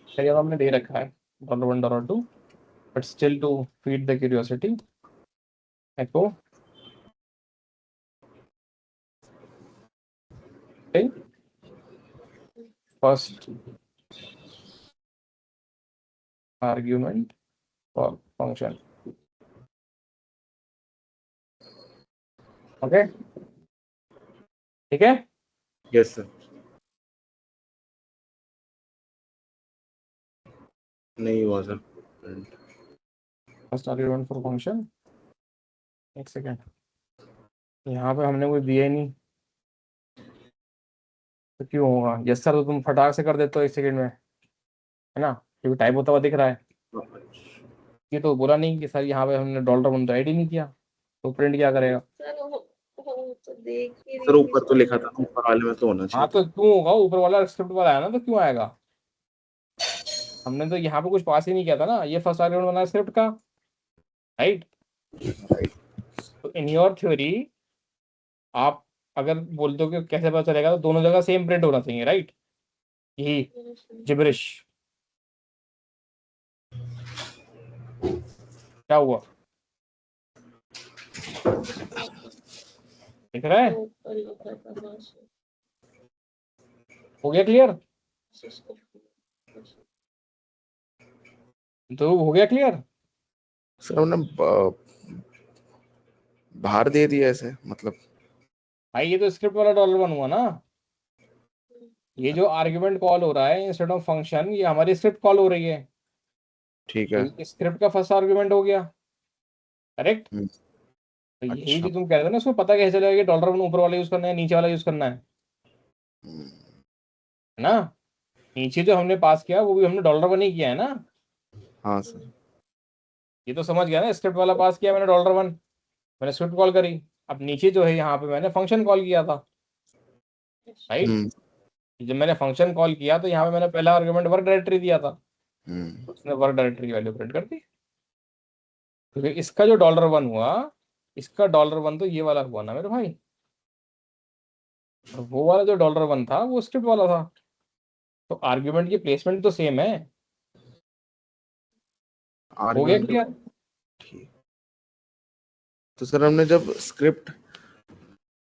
चलिए, अब हमने दे रखा है $1, $2, but still to feed the curiosity, echo first argument for function, okay, ठीक है। Yes sir. नहीं हुआ sir print. First argument for function, एक सेकेंड, यहाँ पे हमने कोई दिया ही नहीं, तो क्यों होगा? यस सर, तो तुम फटाक से कर देते हो 1 सेकेंड में, है ना, क्योंकि टाइप होता हुआ दिख रहा है। ये तो बोला नहीं कि सर यहाँ पे हमने $1 तो ऐड ही नहीं किया, तो प्रिंट क्या करेगा? सर वो तो देख ही सर रही थी, ऊपर तो लिखा सॉरी। था, ऊपर वाले में तो होना हाँ, चाहिए तो था। क्यों होगा? ऊपर वाला स्क्रिप्ट वाला है ना, तो क्यों आएगा? हमने तो यहाँ पे कुछ पास ही नहीं किया था ना, ये फर्स्ट आर्ग्यूमेंट बना स्क्रिप्ट का, राइट। तो इन योर थ्योरी आप अगर बोलते हो कि कैसे पता चलेगा, तो दोनों जगह सेम प्रिंट होना चाहिए, राइट। यही जिब्रिश, क्या हुआ? दिख रहा है? ऊपर लिखा था बस। हो गया क्लियर? तो हो गया क्लियर? सर हमने बाहर दे दिया ऐसे, मतलब भाई ये तो स्क्रिप्ट वाला $1 हुआ ना। ये जो आर्ग्यूमेंट कॉल हो रहा है इंस्टेड ऑफ फंक्शन, ये हमारी स्क्रिप्ट कॉल हो रही है, ठीक तो है। ये स्क्रिप्ट का फर्स्ट आर्ग्यूमेंट हो गया, करेक्ट। हम्म, तो यही अच्छा। जो तुम कह रहे थे ना, उसको पता कैसे चलेगा कि $1 ऊपर वाला यूज करना है, नीचे वाला यूज करना हम्म, है ना। नीचे जो हमने पास किया वो भी हमने $1 ही किया है ना। हाँ सर। ये तो समझ गया ना, स्क्रिप्ट वाला पास किया मैंने $1, मैंने स्क्रिप्ट कॉल करी। अब नीचे जो है यहाँ पे मैंने फंक्शन कॉल किया था, राइट। हम्म जब मैंने फंक्शन कॉल किया तो यहाँ पे मैंने पहला आर्गुमेंट वर्क डायरेक्टरी दिया था, हम्म उसने वर्क डायरेक्टरी की वैल्यू प्रिंट कर दी। क्योंकि इसका जो $1 हुआ, इसका $1 तो ये वाला हुआ ना मेरे भाई, और वो वाला जो $1 था वो स्क्रिप्ट वाला था, तो आर्ग्यूमेंट की प्लेसमेंट तो सेम है। हो गया आर्गुमेंट। क्लियर? ठीक। तो सर हमने जब स्क्रिप्ट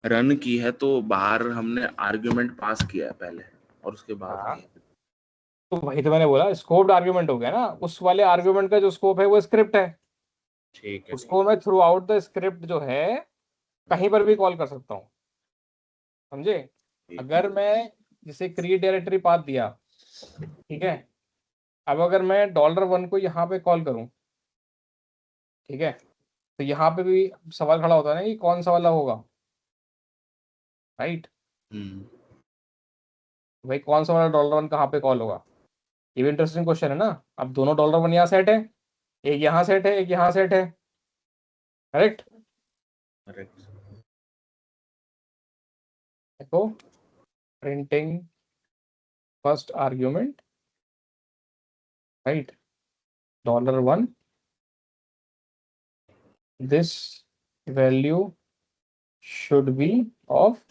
रन की है तो बाहर हमने आर्गुमेंट पास किया है पहले और उसके बाद हाँ, किया। तो वही तो मैंने बोला, स्कोप्ड आर्ग्यूमेंट हो गया ना। उस वाले आर्ग्यूमेंट का जो स्कोप है वो स्क्रिप्ट है, ठीक है। उसको मैं थ्रू आउट द स्क्रिप्ट जो है कहीं पर भी कॉल कर सकता हूँ, समझे। ठीक है। अगर मैं जैसे क्रिएट डायरेक्टरी पाथ दिया, ठीक है, अब अगर मैं $1 को यहाँ पे कॉल करूँ, ठीक है, तो यहाँ पे भी सवाल खड़ा होता है ना कि कौन सा वाला होगा, राइट। हम्म भाई कौन सा वाला $1 कहाँ पे कॉल होगा, ये भी इंटरेस्टिंग क्वेश्चन है ना। अब दोनों $1 यहाँ सेट है, एक यहाँ सेट है, एक यहाँ सेट है, करेक्ट। करेक्ट। देखो, printing first argument, right, $1, this value should be of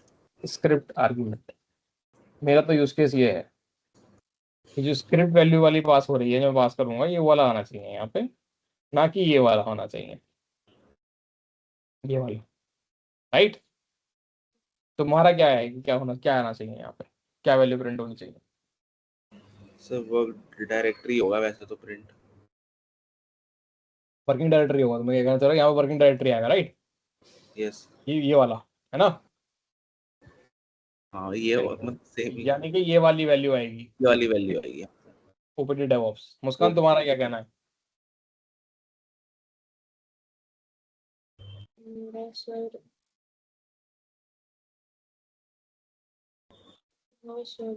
script argument. मेरा तो यूज केस ये है कि जो स्क्रिप्ट वैल्यू वाली पास हो रही है, जो मैं पास करूंगा, ये वाला आना चाहिए यहाँ पे, ना कि ये वाला होना चाहिए, ये वाला, राइट। तुम्हारा क्या है कि क्या होना, क्या आना चाहिए यहाँ पे, क्या वैल्यू प्रिंट होनी चाहिए? सर वर्क डायरेक्टरी होगा वैसे तो प्रिंट। वर्किंग डायरेक्टरी होगा, तो मैं क्या कहना चाह रहा हूँ, यहाँ पे वर्किंग डायरेक्टरी आएगा, राइट। यस। ये वाला है ना। हाँ ये मतलब सेम ही यानी कि ये वाली वैल्यू आएगी ये वाली वैल्यू आएगी। OPT DevOps. मुस्कान, तुम्हारा क्या कहना है? सर हाँ sir,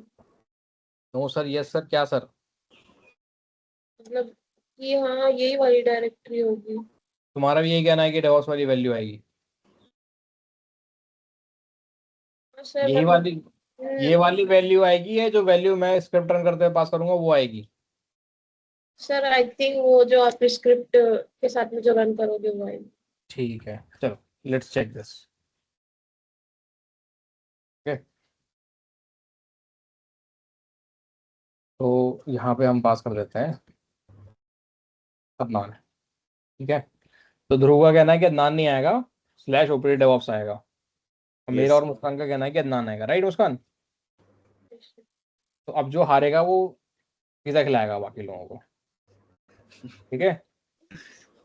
no sir, yes sir, क्या सर? मतलब कि हाँ यही वाली डायरेक्टरी होगी। तुम्हारा भी यही कहना है कि डेवॉप्स वाली वैल्यू आएगी? हाँ सर यही मतलब वाली, ये वाली वैल्यू आएगी, है जो वैल्यू मैं स्क्रिप्ट रन करते हुए पास करूंगा वो आएगी? सर आई थिंक वो जो आप स्क्रिप्ट के साथ में जो रन करोगे वो आएगी। ठीक है, चलो लेट्स चेक दिस। ओके, तो यहाँ पे हम पास कर देते हैं अदनान। ठीक है, तो ध्रुव का कहना है कि अदनान नहीं आएगा, स्लैश ओपरेटिव डेवऑप्स आएगा। और मेरा यस। और मुस्कान का कहना है कि अदनान आएगा, राइट मुस्कान? तो अब जो हारेगा वो पिज्जा खिलाएगा बाकी लोगों को। ठीक है,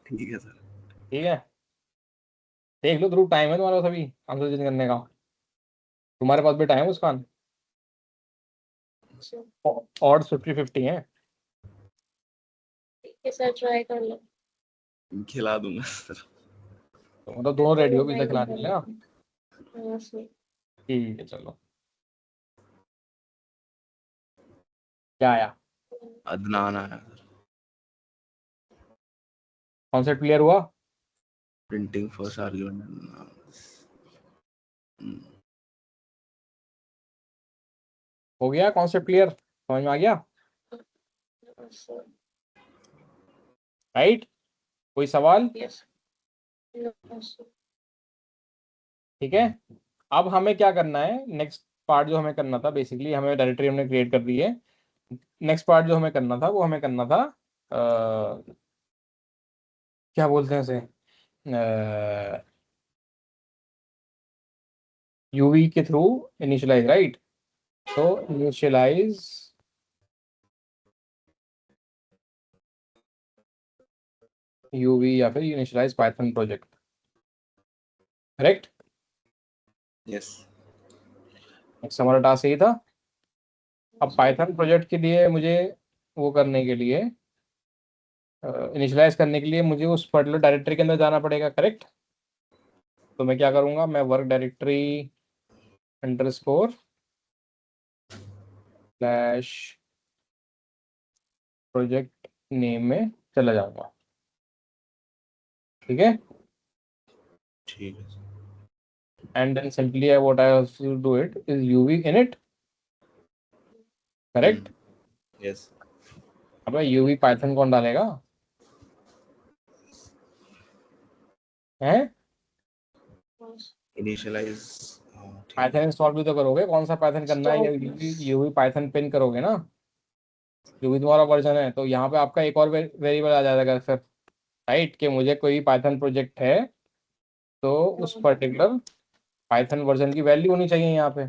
ठीक है सर। ठीक है, देख लो ध्रुव, टाइम है तुम्हारा पास अभी आंसर चेंज करने का। तुम्हारे पास भी टाइम है मुस्कान, ऑड्स 50-50 है। ठीक है सर, ट्राई कर लो। खिला दूंगा सर। तो मतलब दोनों रेडी हो मैं पिज्जा ही खिलाने कर के लिए ना? लेती हूँ। हाँ सर। ठीक है, चलो क्या आया? अदनान आया सर। कॉन्सेप्ट क्लियर हुआ? Printing first argument. हो गया कॉन्सेप्ट क्लियर, समझ में आ गया? हाँ सर। राइट, कोई सवाल? यस। No sir. ठीक है, अब हमें क्या करना है, नेक्स्ट पार्ट जो हमें करना था, बेसिकली हमें डायरेक्टरी हमने क्रिएट कर दी है। नेक्स्ट पार्ट जो हमें करना था वो हमें करना था क्या बोलते हैं उसे, यूवी के थ्रू इनिशियलाइज, राइट? तो इनिशियलाइज यूवी या फिर initialize Python project, correct? Yes. Next हमारा टास्क यही था। अब पाइथन प्रोजेक्ट के लिए मुझे वो करने के लिए, इनिशियलाइज करने के लिए मुझे उस पर्टिकुलर डायरेक्टरी के अंदर जाना पड़ेगा, करेक्ट? तो मैं क्या करूंगा, मैं work directory underscore slash project name में चला जाऊंगा। ठीक है, ठीक है sir. And then simply what I have to do it is UV init, correct? Yes. अब यूवी पाइथन कौन डालेगा, है? इनिशियलाइज। ठीक पाइथन है। इंस्टॉल भी तो करोगे, कौन सा पाइथन करना है, stop. UV UV Python pin करोगे ना, जो भी तुम्हारा वर्जन है। तो यहाँ पे आपका एक और वेरिएबल आ जाएगा फिर, राइट? कि मुझे कोई पाइथन प्रोजेक्ट है तो उस पर्टिकुलर पाइथन वर्जन की वैल्यू होनी चाहिए यहाँ पे,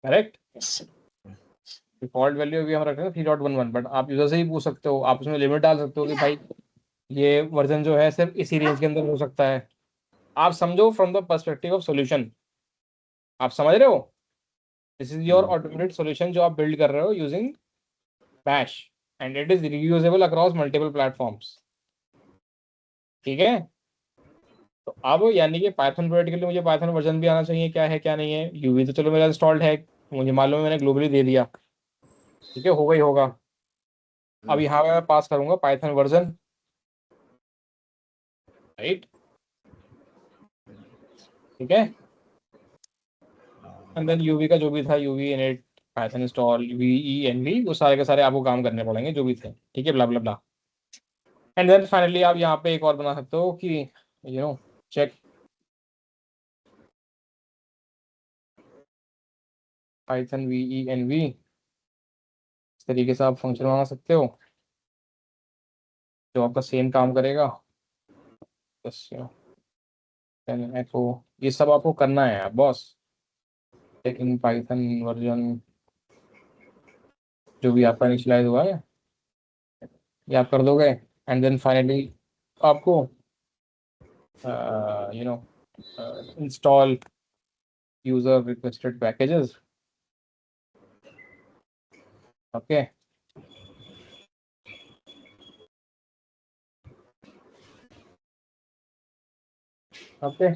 करेक्ट? डिफॉल्ट वैल्यू भी हम रख रहे हैं 3.11, बट आप यूजर से ही पूछ सकते हो, आप उसमें लिमिट डाल सकते हो कि भाई ये वर्जन जो है सिर्फ इसी रेंज के अंदर हो सकता है। आप समझो from the perspective of solution, आप समझ रहे हो? This is your automated solution जो आप बिल्ड कर रहे हो using bash, and it is reusable across multiple platforms. ठीक है, तो अब यानी कि पाइथन प्रोजेक्ट के लिए मुझे पाइथन वर्जन भी आना चाहिए, क्या है क्या नहीं है। यूवी तो चलो मेरा इंस्टॉल्ड है, मुझे मालूम है, मैंने ग्लोबली दे दिया। ठीक है, होगा ही होगा। अब यहाँ पे मैं पास करूंगा पाइथन वर्जन, राइट? ठीक है, एंड देन यूवी का जो भी था, यूवी इनिट पाइथन इंस्टॉल वी वो सारे के सारे आपको काम करने पड़ेंगे जो भी थे। ठीक है, ब्ला ब्ला ब्ला। एंड देन फाइनली आप यहाँ पे एक और बना सकते हो कि चेक पाइथन वी इस तरीके से आप फंक्शन बना सकते हो जो आपका सेम काम करेगा। बस एको, ये सब आपको करना है बॉस। लेकिन पाइथन वर्जन जो भी आपका इनिशियलाइज हुआ है ये आप कर दोगे, एंड देन फाइनली आपको you know install user requested packages. Okay, okay.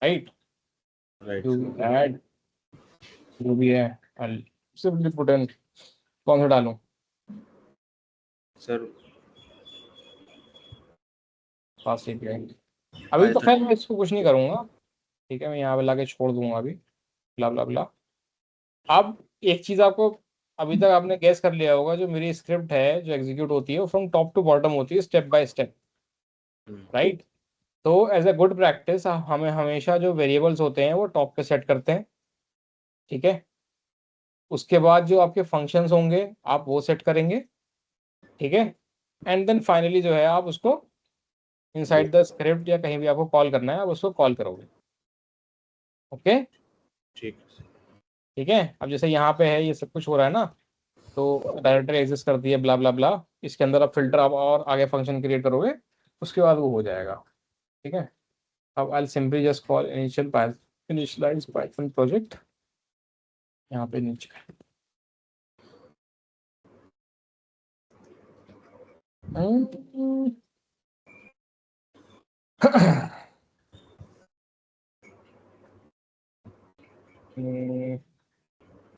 Right. Right you add जो भी है सिंपली पुट इन, कौन सा डालूं? सर। Fast API. अभी तो पाइथन। खैर मैं इसको कुछ नहीं करूंगा, ठीक है, मैं यहाँ पे लाके छोड़ दूंगा अभी, ब्ला ब्ला ब्ला। अब एक चीज आपको अभी तक आपने गैस कर लिया होगा, जो मेरी स्क्रिप्ट है जो एग्जीक्यूट होती है वो फ्रॉम टॉप टू बॉटम होती है, स्टेप बाय स्टेप, राइट। तो एज ए गुड प्रैक्टिस हमें हमेशा जो वेरिएबल्स होते हैं वो टॉप पे सेट करते हैं, ठीक है। उसके बाद जो आपके फंक्शंस होंगे आप वो सेट करेंगे, ठीक है। एंड देन फाइनली जो है आप उसको इनसाइड द स्क्रिप्ट या कहीं भी आपको कॉल करना है आप उसको कॉल करोगे, ओके। ठीक। ठीक है, अब जैसे यहाँ पे है ये सब कुछ हो रहा है ना, तो डायरेक्टरी एग्जिस्ट करती है ब्ला ब्ला ब्ला, इसके अंदर आप फिल्टर आप और आगे फंक्शन क्रिएट करोगे, उसके बाद वो हो जाएगा, ठीक है। अब I simply just call initialize Python project, यहाँ पे नीचे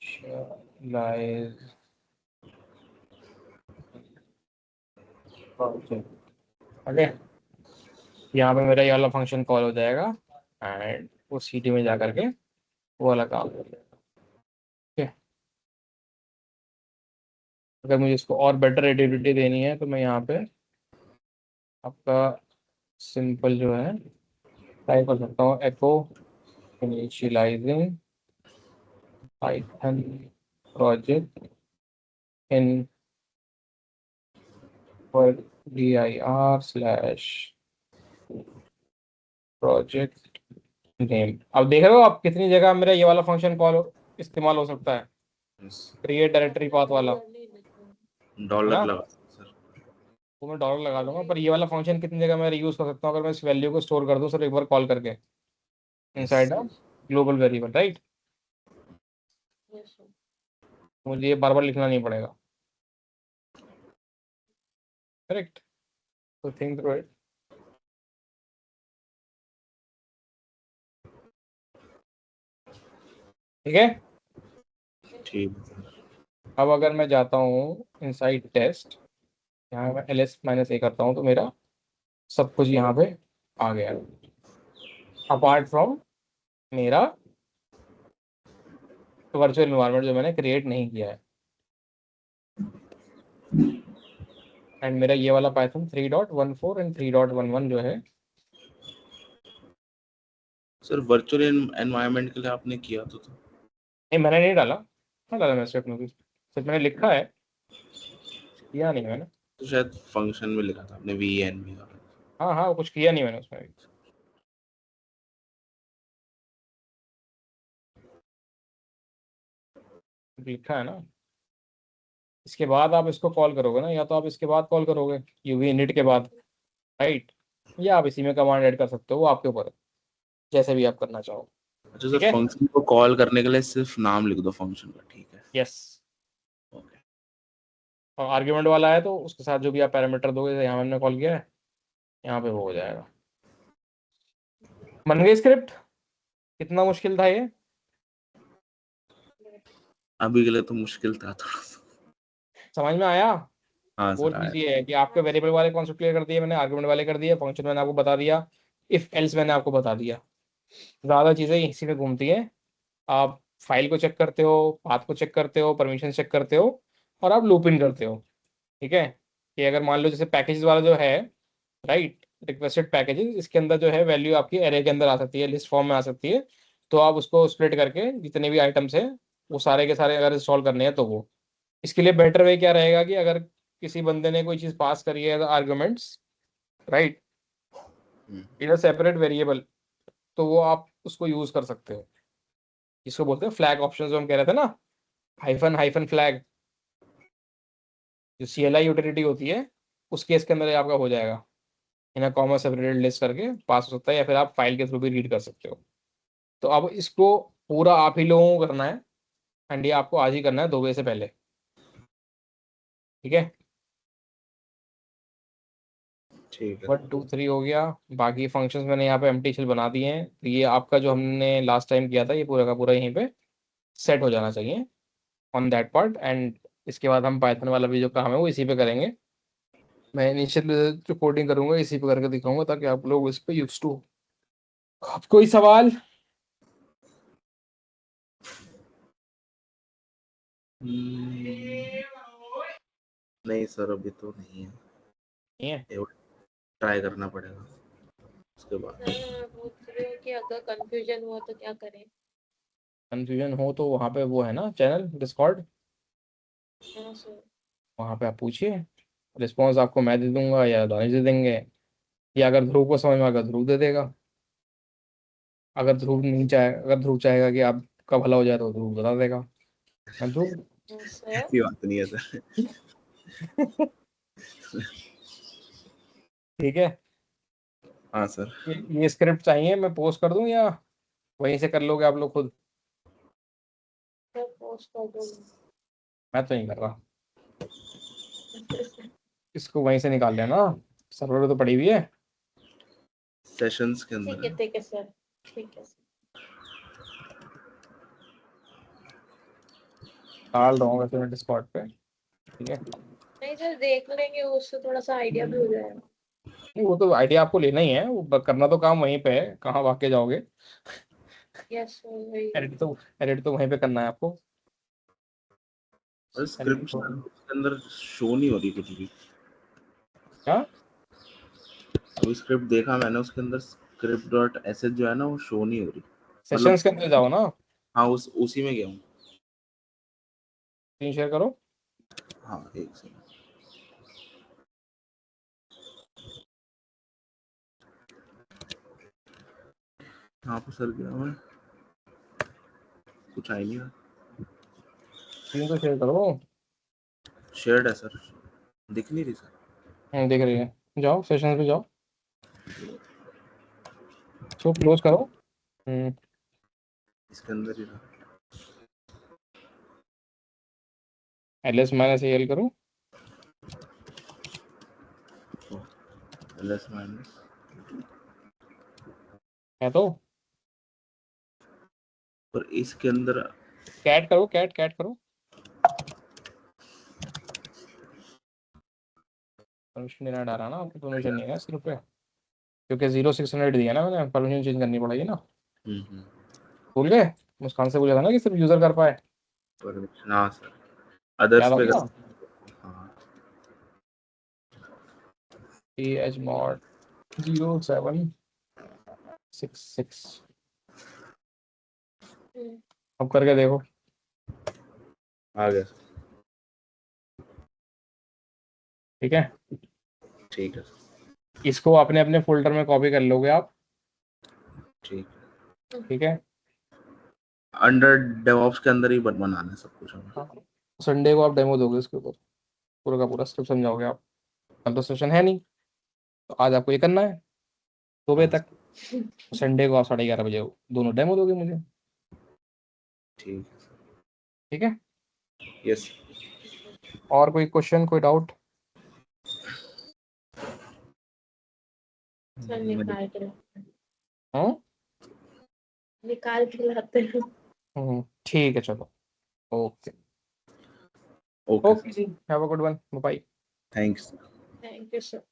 initialize project, ओके। यहाँ पे मेरा ये वाला फंक्शन कॉल हो जाएगा एंड वो सीटी में जा करके वो वाला काम हो जाएगा, ठीक है। अगर मुझे इसको और बेटर एडिबिलिटी देनी है तो मैं यहाँ पे आपका सिंपल जो है टाइप कर सकता हूँ, एको इनिशियलाइजिंग पाइथन प्रोजेक्ट इन पर dir स्लैश प्रोजेक्ट नेम। अब देख रहे हो आप कितनी जगह मेरा ये वाला फंक्शन कॉल इस्तेमाल हो सकता है, क्रिएट डायरेक्टरी पाथ वाला, है डॉलर ना। लगा सर। वो मैं डॉलर लगा दूंगा, पर ये वाला फंक्शन कितनी जगह मैं यूज कर सकता हूँ अगर मैं इस वैल्यू को स्टोर कर दूँ सिर्फ एक बार कॉल करके inside a global variable, right. मुझे ये बार बार लिखना नहीं पड़ेगा, करेक्ट। तो थिंक थ्रू इट, ठीक है। ठीक। अब अगर मैं जाता हूँ इनसाइड टेस्ट, यहाँ मैं ls-a करता हूँ तो मेरा सब कुछ यहाँ पे आ गया, अपार्ट फ्रॉम मेरा वर्चुअल इन्वायरमेंट जो मैंने क्रिएट नहीं किया है। एंड मेरा ये वाला पाइथन 3.14 एंड 3.11 जो है, सर वर्चुअल एनवायरनमेंट के लिए आपने किया तो था। नहीं मैंने नहीं डाला, क्या डाला मैं स्क्रिप्ट में भी, सिर्फ मैंने लिखा है, किया नहीं मैंने। तो शायद फंक्शन में लिखा था आपने ven भी का। हाँ हाँ कुछ किया नहीं मैंने उसमें भी, लिखा है ना। इसके बाद आप इसको कॉल करोगे ना, या तो आप इसके बाद कॉल करोगे यूवी इनिट के बाद, राइट, या आप इसी में कमांड ऐड कर सकते हो, वो आपके ऊपर है, जैसे भी आप करना चाहो, अच्छा सर, ठीक है। फंक्शन को कॉल करने के लिए सिर्फ नाम लिख दो फंक्शन का, ठीक है। Yes, okay. और आर्ग्यूमेंट वाला है तो उसके साथ जो भी आप पैरामीटर दोगे, जैसे यहाँ हमने कॉल किया है यहाँ पे वो हो जाएगा। बन गई स्क्रिप्ट, कितना मुश्किल था ये? अभी के लिए तो मुश्किल था थोड़ा सा। समझ में आया? हाँ वो सर आया। चीज़ ये है कि आपके वेरिएबल वाले कॉन्सेप्ट क्लियर कर दिए मैंने, आर्गुमेंट वाले कर दिए, फंक्शन मैंने आपको बता दिया, इफ एल्स मैंने आपको बता दिया। ज़्यादा चीज़ें इसी में घूमती हैं। आप फाइल को चेक करते हो, पाथ को चेक करते हो, परमिशन चेक करते हो, और आप लूप इन करते हो, ठीक है। कि अगर मान लो जैसे पैकेजेस वाला जो है, राइट, रिक्वेस्टेड पैकेजेस, इसके अंदर जो है वैल्यू आपकी एरे के अंदर आ सकती है, लिस्ट फॉर्म में आ सकती है, तो आप उसको स्प्लिट करके जितने भी आइटम्स हैं वो सारे के सारे अगर इंस्टॉल करने हैं तो वो, इसके लिए बेटर वे क्या रहेगा कि अगर किसी बंदे ने कोई चीज़ पास करी है arguments, right, in a separate variable, तो वो आप उसको यूज कर सकते हो, इसको बोलते हैं फ्लैग ऑप्शन, जो हम कह रहे थे ना, हाइफन हाइफन फ्लैग, जो CLI यूटिलिटी होती है, उस केस के अंदर ये आपका हो जाएगा, इन अ कॉमा सेपरेटेड लिस्ट करके पास हो सकता है, या फिर आप फाइल के थ्रू भी रीड कर सकते हो। तो अब इसको पूरा आप ही लोगों को करना है, एंड ये आपको आज ही करना है 2 बजे से पहले, ठीक है। ठीक है 1 2 3 हो गया। बाकी फंक्शंस मैंने यहाँ पे एम्प्टी शेल बना दिए हैं, तो ये आपका जो हमने लास्ट टाइम किया था ये पूरा का पूरा यहीं पे सेट हो जाना चाहिए ऑन दैट पार्ट। एंड इसके बाद हम पाइथन वाला भी जो काम है वो इसी पे करेंगे। मैं इनिशियल जो कोडिंग करूंगा इसी पे करके दिखाऊंगा ताकि आप लोग इस पे यूज टू। अब कोई सवाल? नहीं सर अभी तो नहीं है, नहीं है? ट्राई करना पड़ेगा उसके बाद। सर पूछ रही हूँ कि अगर कंफ्यूजन हुआ तो क्या करें? कंफ्यूजन हो तो वहाँ पे वो है ना चैनल डिस्कॉर्ड, हाँ सर। वहाँ पे आप पूछिए। रिस्पॉन्स आपको मैं दे दूंगा या दानिश दे देंगे, या अगर ध्रुव को समझ में आएगा ध्रुव दे देगा। अगर ध्रुव नहीं चाहे, अगर ध्रुव चाहेगा कि आपका भला हो जाए तो ध्रुव बता देगा। मैं ध्रुव हाँ सर। ऐसी बात नहीं है सर। ठीक है। हाँ सर। ये स्क्रिप्ट चाहिए मैं पोस्ट कर दूं या वहीं से कर लोगे आप लोग खुद? सर पोस्ट कर दो। मैं तो नहीं कर रहा, इसको वहीं से निकाल लेना, सर्वर पे तो पड़ी हुई है। सेशंस के अंदर है। ठीक है सर, ठीक है सर। डाल रहा हूँ वैसे मैं डिस्कॉर्ड पे। ठीक है, नहीं सर देख लेंगे, उससे थोड़ा सा आइडिया भी हो जाएगा। नहीं, वो तो आइडिया आपको लेना ही है, वो करना तो काम वहीं पे है, कहाँ भाग के जाओगे। यस सर वही। एडिट तो वहीं पे करना है आपको। और Edit स्क्रिप्ट तो- उसके अंदर शो नहीं हो रही कुछ भी। क्या? अभी स्क्रिप्ट देखा मैंने, उसके अंदर स्क्रिप्ट डॉट एस जो है ना वो शो नहीं हो रही। मतलब सेशंस के अंदर जाओ ना, हाँ उसी में गया हूँ। स्क्रीन शेयर करो। हाँ एक सेकंड। हाँ पर सर गया मैं, कुछ आई नहीं रहा। स्क्रीन तो शेयर करो। शेयर्ड है सर, दिख नहीं रही सर। दिख रही है, जाओ सेशंस पे जाओ, इसको क्लोज करो। इसके अंदर ही रहा। ls माइनस एल करो। एलएस माइनस है तो पर इसके अंदर कैट करो, कैट करो। परमिशन देना डाला ना आपको, परमिशन नहीं है सिर्फ पे, क्योंकि 0600 दिया ना मैंने, परमिशन चेंज करनी पड़ेगी ना। हम्म। भूल गए? मुस्कान से पूछा था ना कि सिर्फ यूजर कर पाए। परमिशन हाँ सर, अदर्स याद आ पे गया? हाँ। chmod 0766 अब करके देखो। आ गया सर। ठीक है, ठीक है इसको अपने अपने फोल्डर में कॉपी कर लोगे आप। ठीक है। ठीक है, अंडर डेवऑप्स के अंदर ही बनाना है सब कुछ हमें। संडे को आप डेमो दोगे इसके ऊपर, पूरा का पूरा स्क्रिप्ट समझाओगे आप। कल तो सेशन है नहीं, तो आज आपको ये करना है 2 बजे हाँ, तक। संडे को आप 11:30 बजे दोनों डेमो दोगे मुझे। ठीक है सर। ठीक है, यस और कोई क्वेश्चन, कोई डाउट? सर निकाल के लाते हम्म हैं। ठीक है, चलो, ओके। ओके ओके जी, have a good one, bye. Thanks. Thank you sir.